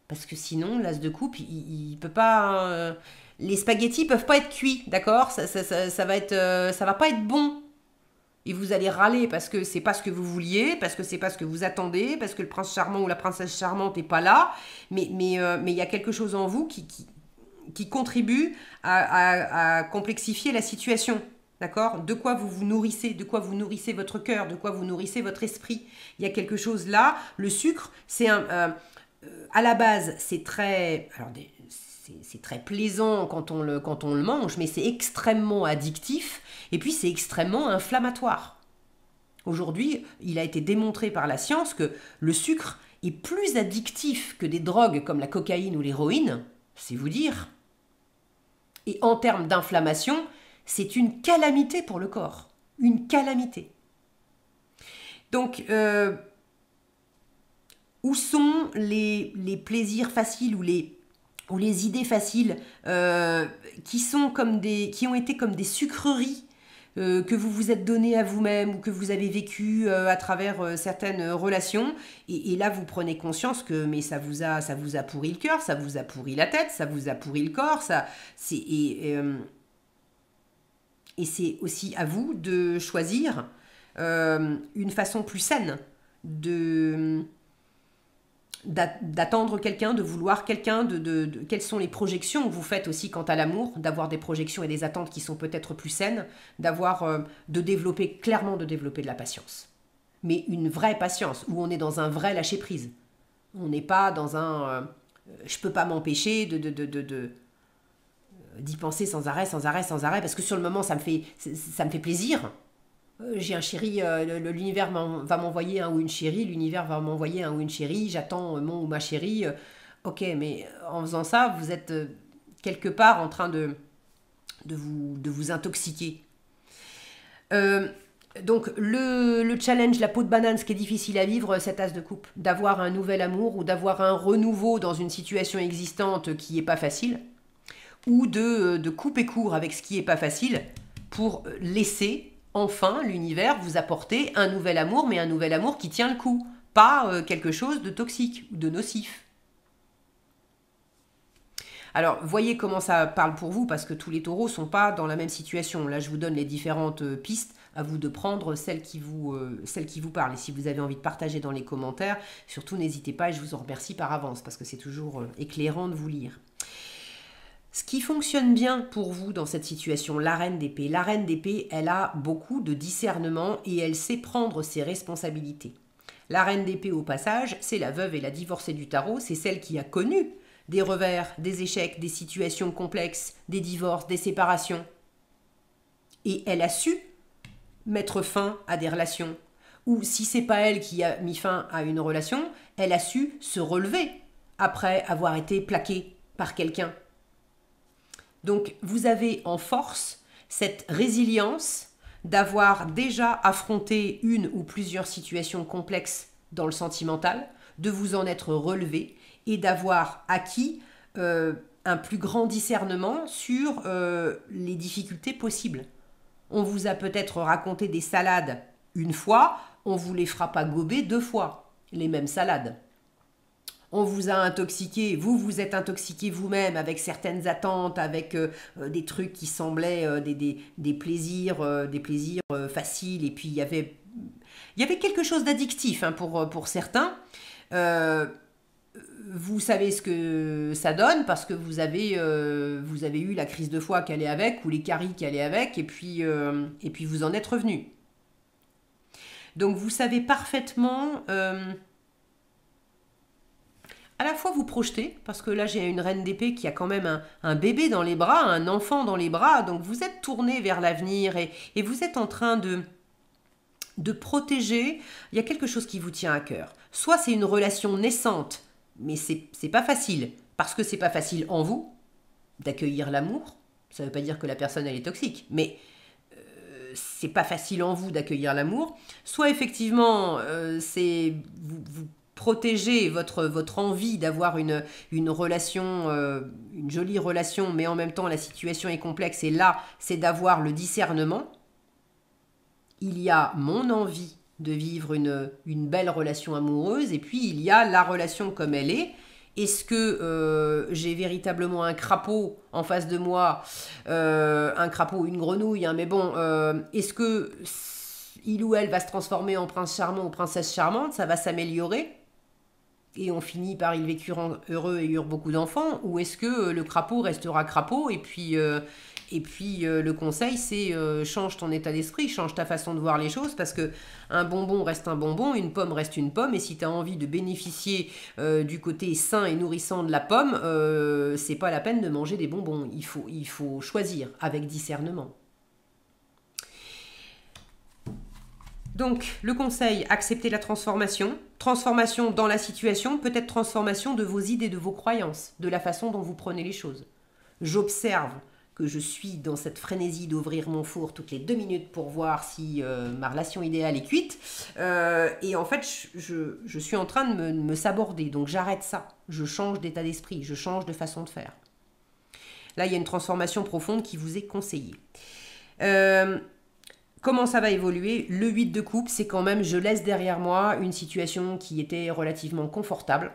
Parce que sinon, l'as de coupe, il peut pas... les spaghettis peuvent pas être cuits, d'accord ? Ça va pas être bon. Et vous allez râler parce que c'est pas ce que vous vouliez, parce que c'est pas ce que vous attendez, parce que le prince charmant ou la princesse charmante n'est pas là. Mais il y a quelque chose en vous qui contribue à complexifier la situation. D'accord ? De quoi vous vous nourrissez, de quoi vous nourrissez votre cœur, de quoi vous nourrissez votre esprit. Il y a quelque chose là. Le sucre, c'est à la base, c'est très... Alors, c'est très plaisant quand on le mange, mais c'est extrêmement addictif et puis c'est extrêmement inflammatoire. Aujourd'hui, il a été démontré par la science que le sucre est plus addictif que des drogues comme la cocaïne ou l'héroïne, c'est vous dire. Et en termes d'inflammation, c'est une calamité pour le corps. Une calamité. Donc, où sont les plaisirs faciles ou les idées faciles qui ont été comme des sucreries que vous vous êtes donné à vous-même ou que vous avez vécu à travers certaines relations, et là vous prenez conscience que mais ça vous a pourri le cœur, ça vous a pourri la tête, ça vous a pourri le corps, et c'est aussi à vous de choisir une façon plus saine d'attendre quelqu'un, de vouloir quelqu'un, quelles sont les projections que vous faites aussi quant à l'amour, d'avoir des projections et des attentes qui sont peut-être plus saines, de développer de la patience. Mais une vraie patience, où on est dans un vrai lâcher-prise. On n'est pas dans un... je peux pas m'empêcher d'y penser sans arrêt, parce que sur le moment, ça me fait plaisir. J'ai un chéri, l'univers va m'envoyer un ou une chérie, l'univers va m'envoyer un ou une chérie, j'attends mon ou ma chérie. Ok, mais en faisant ça, vous êtes quelque part en train de vous intoxiquer. Donc le challenge, la peau de banane, ce qui est difficile à vivre, cet as de coupe, d'avoir un nouvel amour ou d'avoir un renouveau dans une situation existante qui n'est pas facile, ou de couper court avec ce qui n'est pas facile pour laisser enfin l'univers vous apporter un nouvel amour, mais un nouvel amour qui tient le coup, pas quelque chose de toxique ou de nocif. Alors, voyez comment ça parle pour vous, parce que tous les taureaux ne sont pas dans la même situation. Là, je vous donne les différentes pistes, à vous de prendre celles qui vous parlent. Et si vous avez envie de partager dans les commentaires, surtout n'hésitez pas, et je vous en remercie par avance, parce que c'est toujours éclairant de vous lire. Ce qui fonctionne bien pour vous dans cette situation, la reine d'épée. La reine d'épée, elle a beaucoup de discernement et elle sait prendre ses responsabilités. La reine d'épée, au passage, c'est la veuve et la divorcée du tarot. C'est celle qui a connu des revers, des échecs, des situations complexes, des divorces, des séparations. Et elle a su mettre fin à des relations. Ou si c'est pas elle qui a mis fin à une relation, elle a su se relever après avoir été plaquée par quelqu'un. Donc vous avez en force cette résilience d'avoir déjà affronté une ou plusieurs situations complexes dans le sentimental, de vous en être relevé et d'avoir acquis un plus grand discernement sur les difficultés possibles. On vous a peut-être raconté des salades une fois, on ne vous les fera pas gober 2 fois, les mêmes salades. On vous a intoxiqué, vous vous êtes intoxiqué vous-même avec certaines attentes, avec des trucs qui semblaient des plaisirs faciles, et puis il y avait quelque chose d'addictif hein, pour certains. Vous savez ce que ça donne parce que vous avez eu la crise de foie qui allait avec ou les caries qui allaient avec et puis vous en êtes revenu. Donc vous savez parfaitement à la fois vous projeter, parce que là j'ai une reine d'épée qui a quand même un bébé dans les bras, un enfant dans les bras, donc vous êtes tourné vers l'avenir et vous êtes en train de protéger, il y a quelque chose qui vous tient à cœur. Soit c'est une relation naissante, mais c'est pas facile, parce que c'est pas facile en vous d'accueillir l'amour, ça veut pas dire que la personne elle est toxique, mais c'est pas facile en vous d'accueillir l'amour, soit effectivement c'est vous protégez votre envie d'avoir une relation, une jolie relation, mais en même temps la situation est complexe et là c'est d'avoir le discernement. Il y a mon envie de vivre une belle relation amoureuse et puis il y a la relation comme elle est. Est-ce que j'ai véritablement un crapaud en face de moi, un crapaud, une grenouille, hein, mais bon, est-ce que il ou elle va se transformer en prince charmant ou princesse charmante, ça va s'améliorer et on finit par ils vécurent heureux et eurent beaucoup d'enfants, ou est-ce que le crapaud restera crapaud et puis le conseil c'est change ton état d'esprit, change ta façon de voir les choses parce que un bonbon reste un bonbon, une pomme reste une pomme et si tu as envie de bénéficier du côté sain et nourrissant de la pomme, c'est pas la peine de manger des bonbons, il faut choisir avec discernement. Donc, le conseil, acceptez la transformation. Transformation dans la situation, peut-être transformation de vos idées, de vos croyances, de la façon dont vous prenez les choses. J'observe que je suis dans cette frénésie d'ouvrir mon four toutes les 2 minutes pour voir si ma relation idéale est cuite. Et en fait, je suis en train de me saborder. Donc, j'arrête ça. Je change d'état d'esprit. Je change de façon de faire. Là, il y a une transformation profonde qui vous est conseillée. Comment ça va évoluer? Le 8 de coupe, c'est quand même, je laisse derrière moi une situation qui était relativement confortable,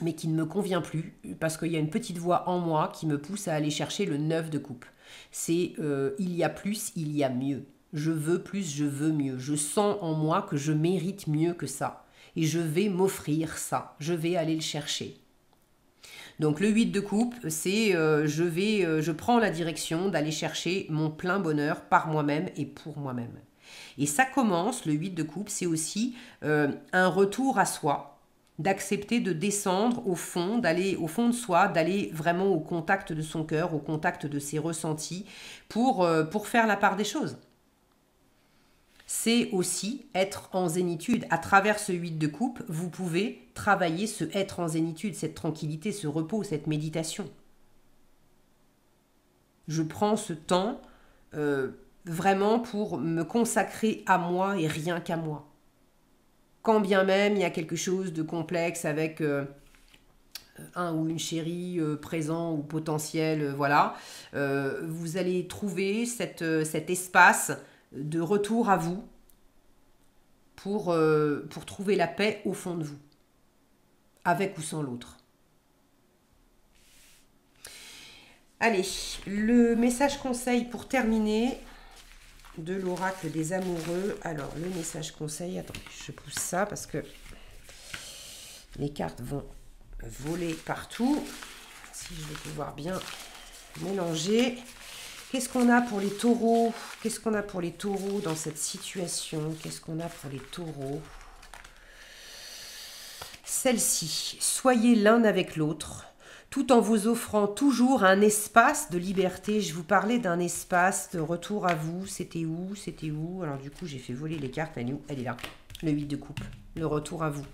mais qui ne me convient plus, parce qu'il y a une petite voix en moi qui me pousse à aller chercher le 9 de coupe. C'est il y a plus, il y a mieux. Je veux plus, je veux mieux. Je sens en moi que je mérite mieux que ça. Et je vais m'offrir ça. Je vais aller le chercher. Donc le 8 de coupe, c'est je prends la direction d'aller chercher mon plein bonheur par moi-même et pour moi-même. Et ça commence, le 8 de coupe, c'est aussi un retour à soi, d'accepter de descendre au fond, d'aller au fond de soi, d'aller vraiment au contact de son cœur, au contact de ses ressentis pour faire la part des choses. C'est aussi être en zénitude. À travers ce 8 de coupe, vous pouvez travailler ce être en zénitude, cette tranquillité, ce repos, cette méditation. Je prends ce temps vraiment pour me consacrer à moi et rien qu'à moi. Quand bien même il y a quelque chose de complexe avec un ou une chérie présent ou potentiel, voilà, vous allez trouver cet espace de retour à vous pour trouver la paix au fond de vous, avec ou sans l'autre. Allez, le message conseil pour terminer de l'oracle des amoureux. Alors, le message conseil, attendez, je pousse ça parce que les cartes vont voler partout. Si je vais pouvoir bien mélanger. Qu'est-ce qu'on a pour les taureaux? Qu'est-ce qu'on a pour les taureaux dans cette situation? Qu'est-ce qu'on a pour les taureaux? Celle-ci, soyez l'un avec l'autre, tout en vous offrant toujours un espace de liberté. Je vous parlais d'un espace de retour à vous. C'était où? C'était où? Alors du coup, j'ai fait voler les cartes. Elle est où? Elle est là. Le 8 de coupe. Le retour à vous.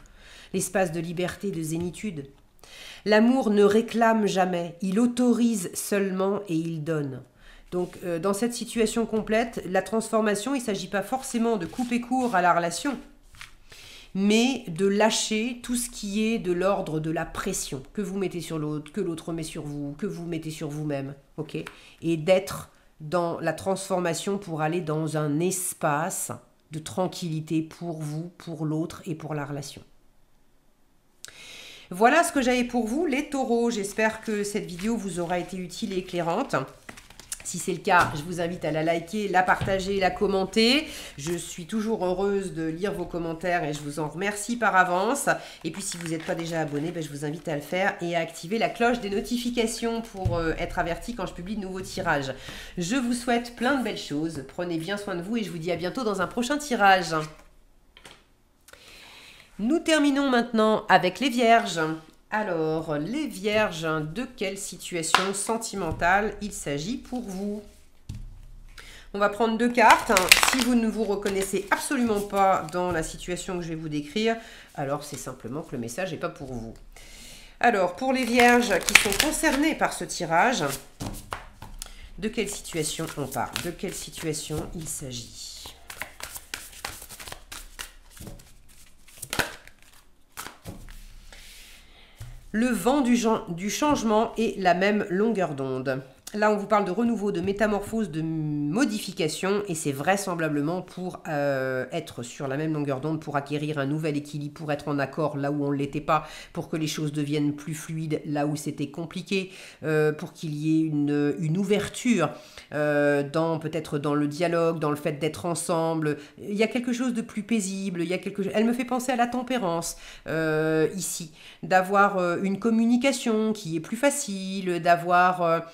L'espace de liberté, de zénitude. L'amour ne réclame jamais. Il autorise seulement et il donne. Donc, dans cette situation complète, la transformation, il ne s'agit pas forcément de couper court à la relation, mais de lâcher tout ce qui est de l'ordre de la pression que vous mettez sur l'autre, que l'autre met sur vous, que vous mettez sur vous-même, ok? Et d'être dans la transformation pour aller dans un espace de tranquillité pour vous, pour l'autre et pour la relation. Voilà ce que j'avais pour vous, les taureaux. J'espère que cette vidéo vous aura été utile et éclairante. Si c'est le cas, je vous invite à la liker, la partager, la commenter. Je suis toujours heureuse de lire vos commentaires et je vous en remercie par avance. Et puis si vous n'êtes pas déjà abonné, je vous invite à le faire et à activer la cloche des notifications pour être averti quand je publie de nouveaux tirages. Je vous souhaite plein de belles choses. Prenez bien soin de vous et je vous dis à bientôt dans un prochain tirage. Nous terminons maintenant avec les vierges. Alors, les vierges, de quelle situation sentimentale il s'agit pour vous? On va prendre 2 cartes. Si vous ne vous reconnaissez absolument pas dans la situation que je vais vous décrire, alors c'est simplement que le message n'est pas pour vous. Alors, pour les vierges qui sont concernées par ce tirage, de quelle situation on parle? De quelle situation il s'agit? Le vent du changement et la même longueur d'onde. Là, on vous parle de renouveau, de métamorphose, de modification, et c'est vraisemblablement pour être sur la même longueur d'onde, pour acquérir un nouvel équilibre, pour être en accord là où on ne l'était pas, pour que les choses deviennent plus fluides là où c'était compliqué, pour qu'il y ait une ouverture peut-être dans le dialogue, dans le fait d'être ensemble. Il y a quelque chose de plus paisible, il y a quelque chose... Elle me fait penser à la tempérance ici, d'avoir une communication qui est plus facile, d'avoir...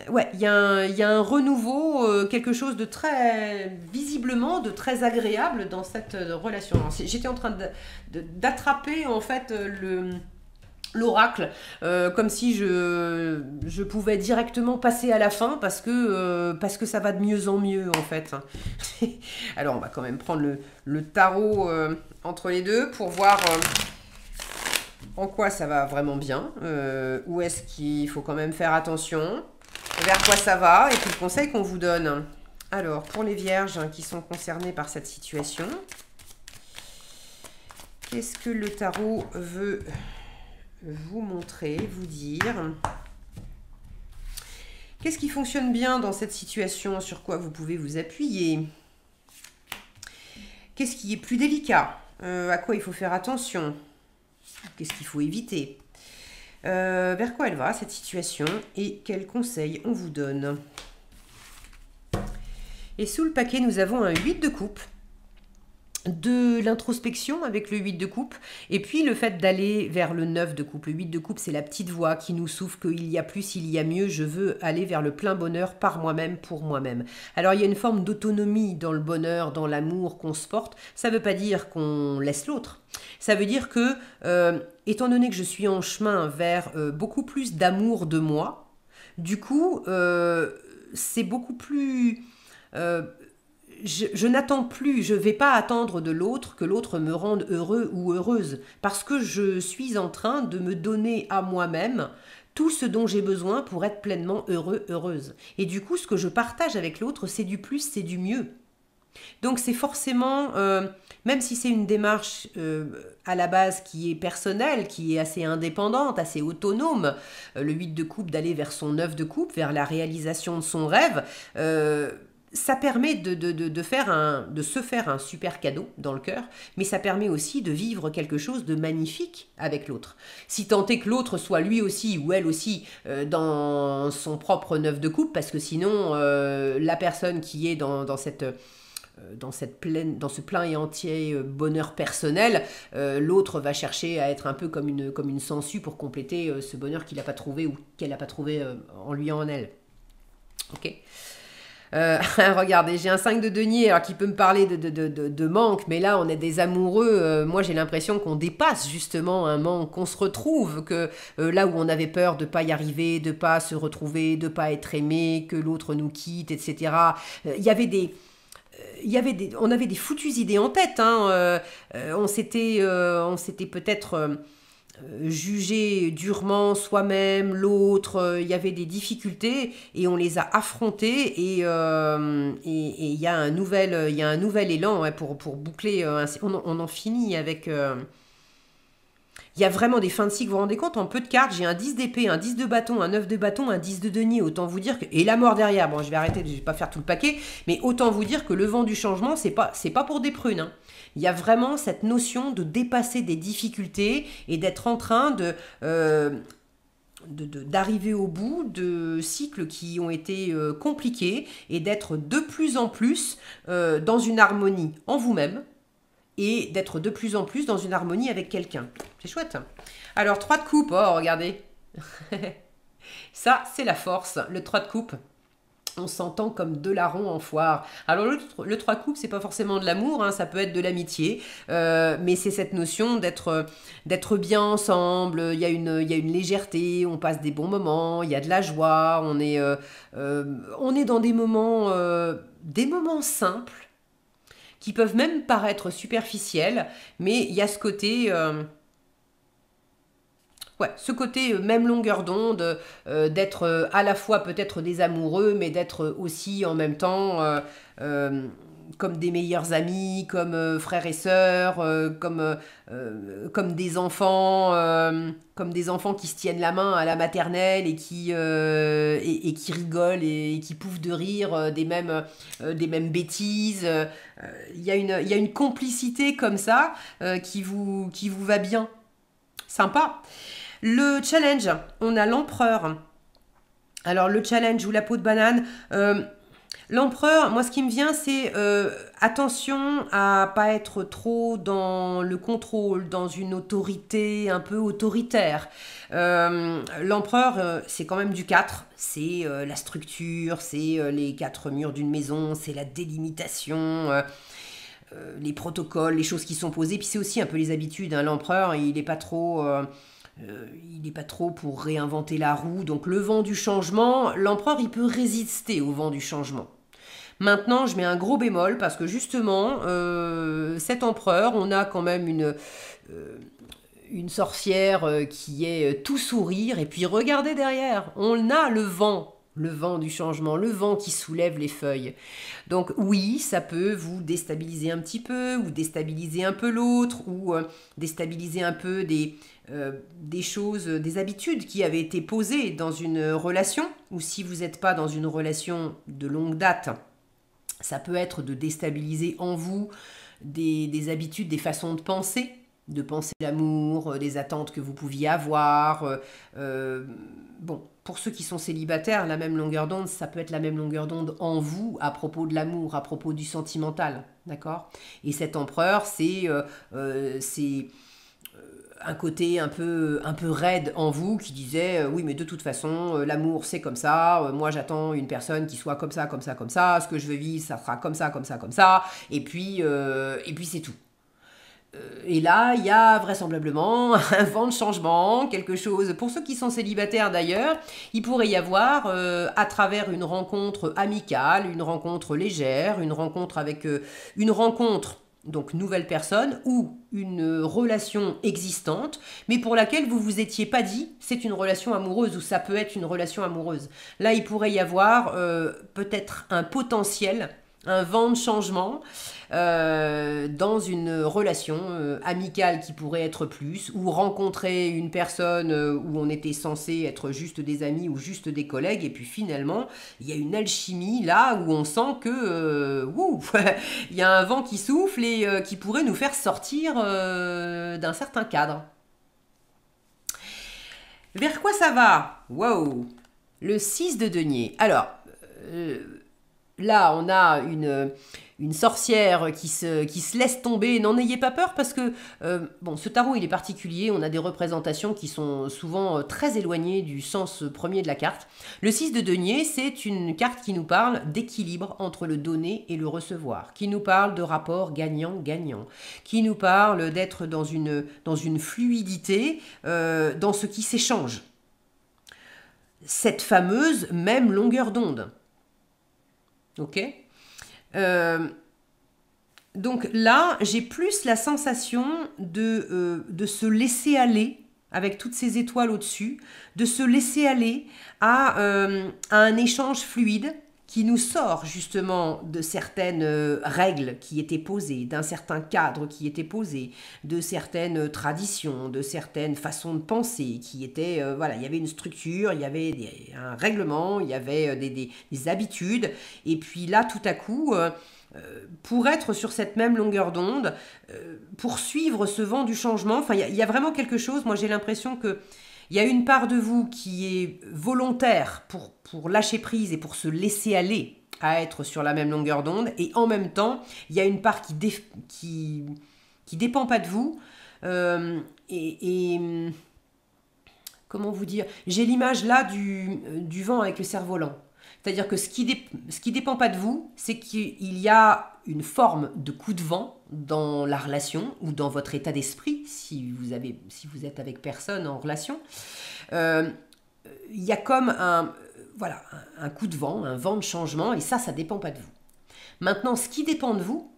Ouais, il y a un renouveau, quelque chose de très, visiblement, de très agréable dans cette relation. J'étais en train d'attraper, en fait, l'oracle, comme si je pouvais directement passer à la fin, parce que ça va de mieux en mieux, en fait. Alors, on va quand même prendre le tarot entre les deux, pour voir... en quoi ça va vraiment bien, où est-ce qu'il faut quand même faire attention, vers quoi ça va, et puis le conseil qu'on vous donne. Alors, pour les vierges qui sont concernées par cette situation, qu'est-ce que le tarot veut vous montrer, vous dire? Qu'est-ce qui fonctionne bien dans cette situation, sur quoi vous pouvez vous appuyer? Qu'est-ce qui est plus délicat? À quoi il faut faire attention? Qu'est-ce qu'il faut éviter? Vers quoi elle va, cette situation, et quels conseils on vous donne? Et sous le paquet, nous avons un 8 de coupe, de l'introspection avec le 8 de coupe, et puis le fait d'aller vers le 9 de coupe. Le 8 de coupe, c'est la petite voix qui nous souffle qu'il y a plus, il y a mieux, je veux aller vers le plein bonheur par moi-même, pour moi-même. Alors il y a une forme d'autonomie dans le bonheur, dans l'amour qu'on se porte. Ça ne veut pas dire qu'on laisse l'autre. Ça veut dire que, étant donné que je suis en chemin vers beaucoup plus d'amour de moi, du coup, c'est beaucoup plus... je n'attends plus, je ne vais pas attendre de l'autre que l'autre me rende heureux ou heureuse, parce que je suis en train de me donner à moi-même tout ce dont j'ai besoin pour être pleinement heureux, heureuse. Et du coup, ce que je partage avec l'autre, c'est du plus, c'est du mieux. Donc c'est forcément, même si c'est une démarche à la base qui est personnelle, qui est assez indépendante, assez autonome, le 8 de coupe d'aller vers son 9 de coupe, vers la réalisation de son rêve, ça permet de se faire un super cadeau dans le cœur, mais ça permet aussi de vivre quelque chose de magnifique avec l'autre. Si tant est que l'autre soit lui aussi ou elle aussi dans son propre 9 de coupe, parce que sinon la personne qui est dans ce plein et entier bonheur personnel, l'autre va chercher à être un peu comme une sangsue pour compléter ce bonheur qu'il n'a pas trouvé ou qu'elle n'a pas trouvé en lui et en elle. Ok. Regardez, j'ai un 5 de denier alors qui peut me parler de manque, mais là on est des amoureux. Moi j'ai l'impression qu'on dépasse justement un manque, qu'on se retrouve, que là où on avait peur de pas y arriver, de pas se retrouver, de pas être aimé, que l'autre nous quitte, etc. Il y avait des on avait des foutues idées en tête. Hein. On s'était peut-être jugé durement soi-même, l'autre. Il y avait des difficultés et on les a affrontées et il y a il y a un nouvel élan ouais, pour boucler. On en finit avec. Il y a vraiment des fins de cycle, vous vous rendez compte, en peu de cartes, j'ai un 10 d'épée, un 10 de bâton, un 9 de bâton, un 10 de denier, autant vous dire que... Et la mort derrière, bon je vais arrêter, je vais pas faire tout le paquet, mais autant vous dire que le vent du changement, c'est pas pour des prunes. Hein. Il y a vraiment cette notion de dépasser des difficultés et d'être en train d'arriver au bout de cycles qui ont été compliqués et d'être de plus en plus dans une harmonie en vous-même, et d'être de plus en plus dans une harmonie avec quelqu'un. C'est chouette. Alors, 3 de coupe, oh, regardez. Ça, c'est la force. Le 3 de coupe, on s'entend comme deux larrons en foire. Alors, le 3 de coupe, c'est pas forcément de l'amour, hein, ça peut être de l'amitié, mais c'est cette notion d'être bien ensemble, il y a une légèreté, on passe des bons moments, il y a de la joie, on est dans des moments simples, qui peuvent même paraître superficielles, mais il y a ce côté, même longueur d'onde, d'être à la fois peut-être des amoureux, mais d'être aussi en même temps comme des meilleurs amis, comme frères et sœurs, comme comme des enfants qui se tiennent la main à la maternelle et qui rigolent et qui pouffent de rire des mêmes bêtises. Il y a une complicité comme ça qui vous va bien. Sympa. Le challenge, on a l'empereur. Alors le challenge ou la peau de banane, l'empereur, moi ce qui me vient c'est attention à pas être trop dans le contrôle, dans une autorité un peu autoritaire. L'empereur c'est quand même du 4, c'est la structure, c'est les 4 murs d'une maison, c'est la délimitation. Les protocoles, les choses qui sont posées, puis c'est aussi un peu les habitudes. Hein. L'empereur, il n'est pas trop pour réinventer la roue. Donc le vent du changement, l'empereur, il peut résister au vent du changement. Maintenant, je mets un gros bémol parce que justement, cet empereur, on a quand même une sorcière qui est tout sourire. Et puis regardez derrière, on a le vent du changement, le vent qui soulève les feuilles. Donc oui, ça peut vous déstabiliser un petit peu, ou déstabiliser un peu l'autre, ou déstabiliser un peu des choses, des habitudes qui avaient été posées dans une relation, ou si vous n'êtes pas dans une relation de longue date, ça peut être de déstabiliser en vous des habitudes, des façons de penser l'amour, des attentes que vous pouviez avoir. Bon, pour ceux qui sont célibataires, la même longueur d'onde, ça peut être la même longueur d'onde en vous à propos de l'amour, à propos du sentimental, d'accord? Et cet empereur, c'est un côté un peu raide en vous qui disait oui mais de toute façon l'amour c'est comme ça, moi j'attends une personne qui soit comme ça, comme ça, comme ça, ce que je veux vivre ça sera comme ça, comme ça, comme ça, et puis c'est tout. Et là, il y a vraisemblablement un vent de changement, quelque chose. Pour ceux qui sont célibataires d'ailleurs, il pourrait y avoir, à travers une rencontre amicale, une rencontre légère, une rencontre avec une rencontre, donc nouvelle personne, ou une relation existante, mais pour laquelle vous vous étiez pas dit, c'est une relation amoureuse, ou ça peut être une relation amoureuse. Là, il pourrait y avoir peut-être un potentiel, un vent de changement dans une relation amicale qui pourrait être plus, ou rencontrer une personne où on était censé être juste des amis ou juste des collègues, et puis finalement il y a une alchimie là où on sent que il y a un vent qui souffle et qui pourrait nous faire sortir d'un certain cadre. Vers quoi ça va? Wow. Le 6 de denier. Alors, là, on a une sorcière qui se laisse tomber. N'en ayez pas peur parce que, bon, ce tarot, il est particulier. On a des représentations qui sont souvent très éloignées du sens premier de la carte. Le 6 de denier, c'est une carte qui nous parle d'équilibre entre le donner et le recevoir, qui nous parle de rapport gagnant-gagnant, qui nous parle d'être dans une fluidité, dans ce qui s'échange. Cette fameuse même longueur d'onde. Ok ? Donc là, j'ai plus la sensation de se laisser aller, avec toutes ces étoiles au-dessus, de se laisser aller à un échange fluide qui nous sort justement de certaines règles qui étaient posées, d'un certain cadre qui était posé, de certaines traditions, de certaines façons de penser qui étaient, voilà, il y avait une structure, il y avait un règlement, il y avait des habitudes, et puis là, tout à coup, pour être sur cette même longueur d'onde, pour suivre ce vent du changement, enfin, il y a vraiment quelque chose, moi j'ai l'impression que il y a une part de vous qui est volontaire pour lâcher prise et pour se laisser aller à être sur la même longueur d'onde. Et en même temps, il y a une part qui dépend pas de vous. Comment vous dire? J'ai l'image là du vent avec le cerf-volant. C'est-à-dire que ce qui dépend pas de vous, c'est qu'il y a une forme de coup de vent dans la relation ou dans votre état d'esprit, si vous êtes avec personne en relation. Il y a comme un coup de vent, un vent de changement, et ça dépend pas de vous. Maintenant, ce qui dépend de vous,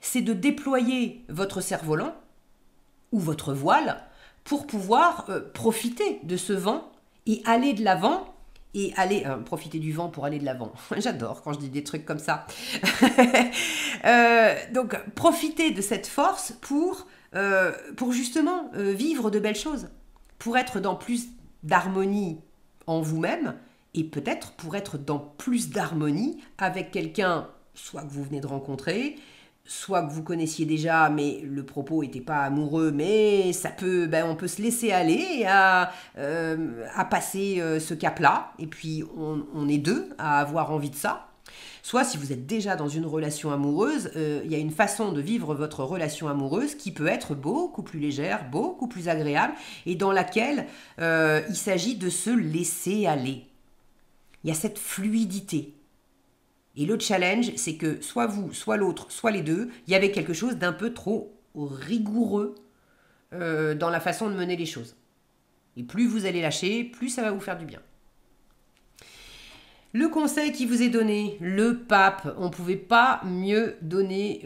c'est de déployer votre cerf-volant ou votre voile pour pouvoir profiter de ce vent et aller de l'avant. Et aller profiter du vent pour aller de l'avant. J'adore quand je dis des trucs comme ça. Donc, profiter de cette force pour justement vivre de belles choses, pour être dans plus d'harmonie en vous-même et peut-être pour être dans plus d'harmonie avec quelqu'un, soit que vous venez de rencontrer, soit que vous connaissiez déjà, mais le propos n'était pas amoureux, mais on peut se laisser aller à passer ce cap-là, et puis on est deux à avoir envie de ça. Soit si vous êtes déjà dans une relation amoureuse, il y a une façon de vivre votre relation amoureuse qui peut être beaucoup plus légère, beaucoup plus agréable, et dans laquelle il s'agit de se laisser aller. Il y a cette fluidité. Et le challenge, c'est que soit vous, soit l'autre, soit les deux, il y avait quelque chose d'un peu trop rigoureux dans la façon de mener les choses. Et plus vous allez lâcher, plus ça va vous faire du bien. Le conseil qui vous est donné, le pape, on ne pouvait pas mieux donner...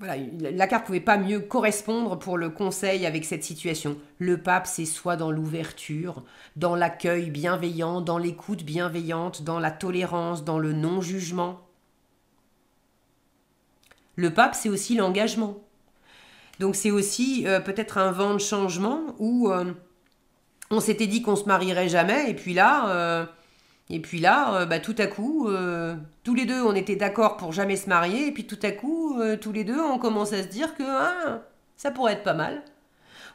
la carte ne pouvait pas mieux correspondre pour le conseil avec cette situation. Le pape, c'est soit dans l'ouverture, dans l'accueil bienveillant, dans l'écoute bienveillante, dans la tolérance, dans le non-jugement. Le pape, c'est aussi l'engagement. Donc c'est aussi peut-être un vent de changement où on s'était dit qu'on se marierait jamais, et puis là, tout à coup, tous les deux, on était d'accord pour jamais se marier, et puis tout à coup, tous les deux, on commence à se dire que ça pourrait être pas mal.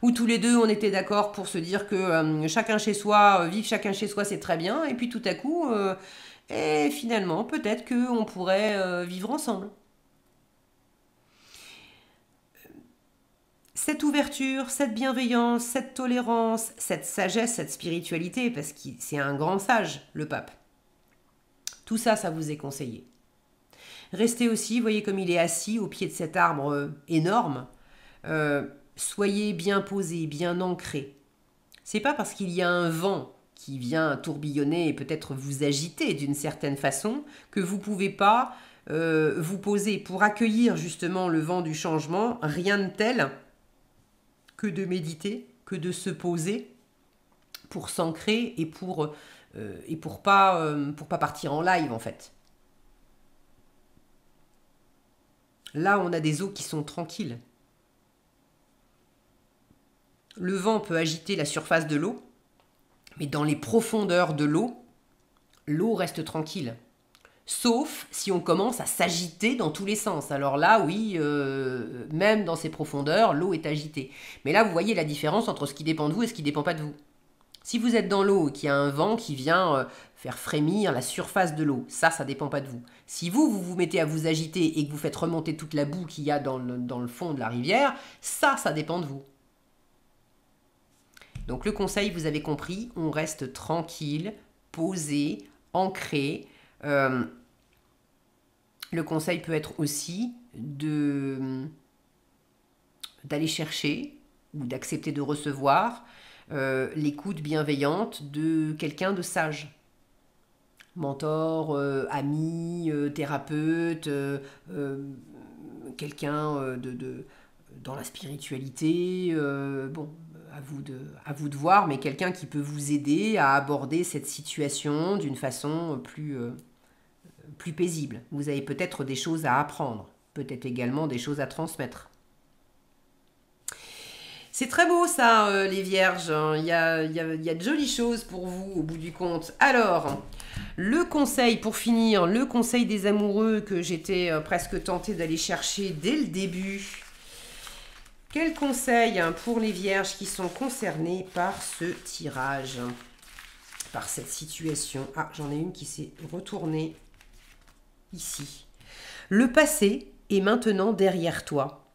Ou tous les deux, on était d'accord pour se dire que chacun chez soi, vivre chacun chez soi, c'est très bien, et puis tout à coup, et finalement, peut-être qu'on pourrait vivre ensemble. Cette ouverture, cette bienveillance, cette tolérance, cette sagesse, cette spiritualité, parce que c'est un grand sage, le pape. Tout ça, ça vous est conseillé. Restez aussi, voyez comme il est assis au pied de cet arbre énorme. Soyez bien posé, bien ancré. C'est pas parce qu'il y a un vent qui vient tourbillonner et peut-être vous agiter d'une certaine façon que vous pouvez pas vous poser pour accueillir justement le vent du changement. Rien de tel que de méditer, que de se poser pour s'ancrer et pour pas partir en live en fait. Là, on a des eaux qui sont tranquilles. Le vent peut agiter la surface de l'eau, mais dans les profondeurs de l'eau, l'eau reste tranquille. Sauf si on commence à s'agiter dans tous les sens. Alors là, oui, même dans ces profondeurs, l'eau est agitée. Mais là, vous voyez la différence entre ce qui dépend de vous et ce qui ne dépend pas de vous. Si vous êtes dans l'eau et qu'il y a un vent qui vient faire frémir la surface de l'eau, ça dépend pas de vous. Si vous vous mettez à vous agiter et que vous faites remonter toute la boue qu'il y a dans le fond de la rivière, ça dépend de vous. Donc le conseil, vous avez compris, on reste tranquille, posé, ancré. Le conseil peut être aussi d'aller chercher ou d'accepter de recevoir l'écoute bienveillante de quelqu'un de sage. Mentor, ami, thérapeute, quelqu'un dans la spiritualité, bon, à vous de voir, mais quelqu'un qui peut vous aider à aborder cette situation d'une façon plus paisible. Vous avez peut-être des choses à apprendre, peut-être également des choses à transmettre. C'est très beau ça, les vierges. Il y a de jolies choses pour vous au bout du compte. Alors, le conseil, pour finir, le conseil des amoureux que j'étais presque tentée d'aller chercher dès le début. Quel conseil pour les vierges qui sont concernées par ce tirage, par cette situation? Ah, j'en ai une qui s'est retournée ici. Le passé est maintenant derrière toi.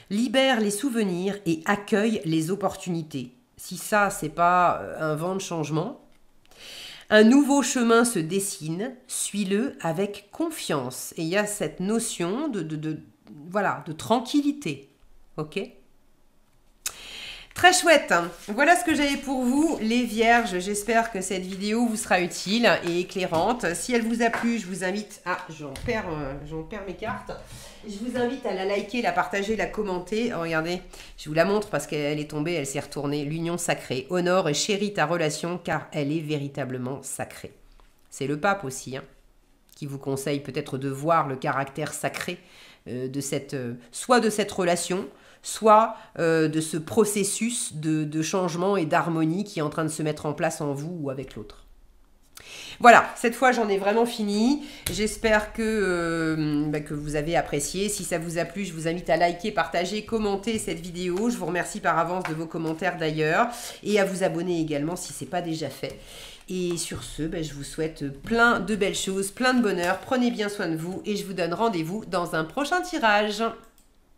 Libère les souvenirs et accueille les opportunités. Si ça, c'est pas un vent de changement, un nouveau chemin se dessine, suis-le avec confiance. Et il y a cette notion voilà, de tranquillité. Ok ? Très chouette. Voilà ce que j'avais pour vous, les vierges. J'espère que cette vidéo vous sera utile et éclairante. Si elle vous a plu, je vous invite... Ah, j'en perds mes cartes. Je vous invite à la liker, la partager, la commenter. Oh, regardez, je vous la montre parce qu'elle est tombée, elle s'est retournée. L'union sacrée. Honore et chéris ta relation car elle est véritablement sacrée. C'est le pape aussi, qui vous conseille peut-être de voir le caractère sacré soit de cette relation, soit de ce processus de changement et d'harmonie qui est en train de se mettre en place en vous ou avec l'autre. Voilà, cette fois j'en ai vraiment fini. J'espère que vous avez apprécié. Si ça vous a plu, je vous invite à liker, partager, commenter cette vidéo. Je vous remercie par avance de vos commentaires d'ailleurs. Et à vous abonner également si ce n'est pas déjà fait. Et sur ce, je vous souhaite plein de belles choses, plein de bonheur. Prenez bien soin de vous et je vous donne rendez-vous dans un prochain tirage.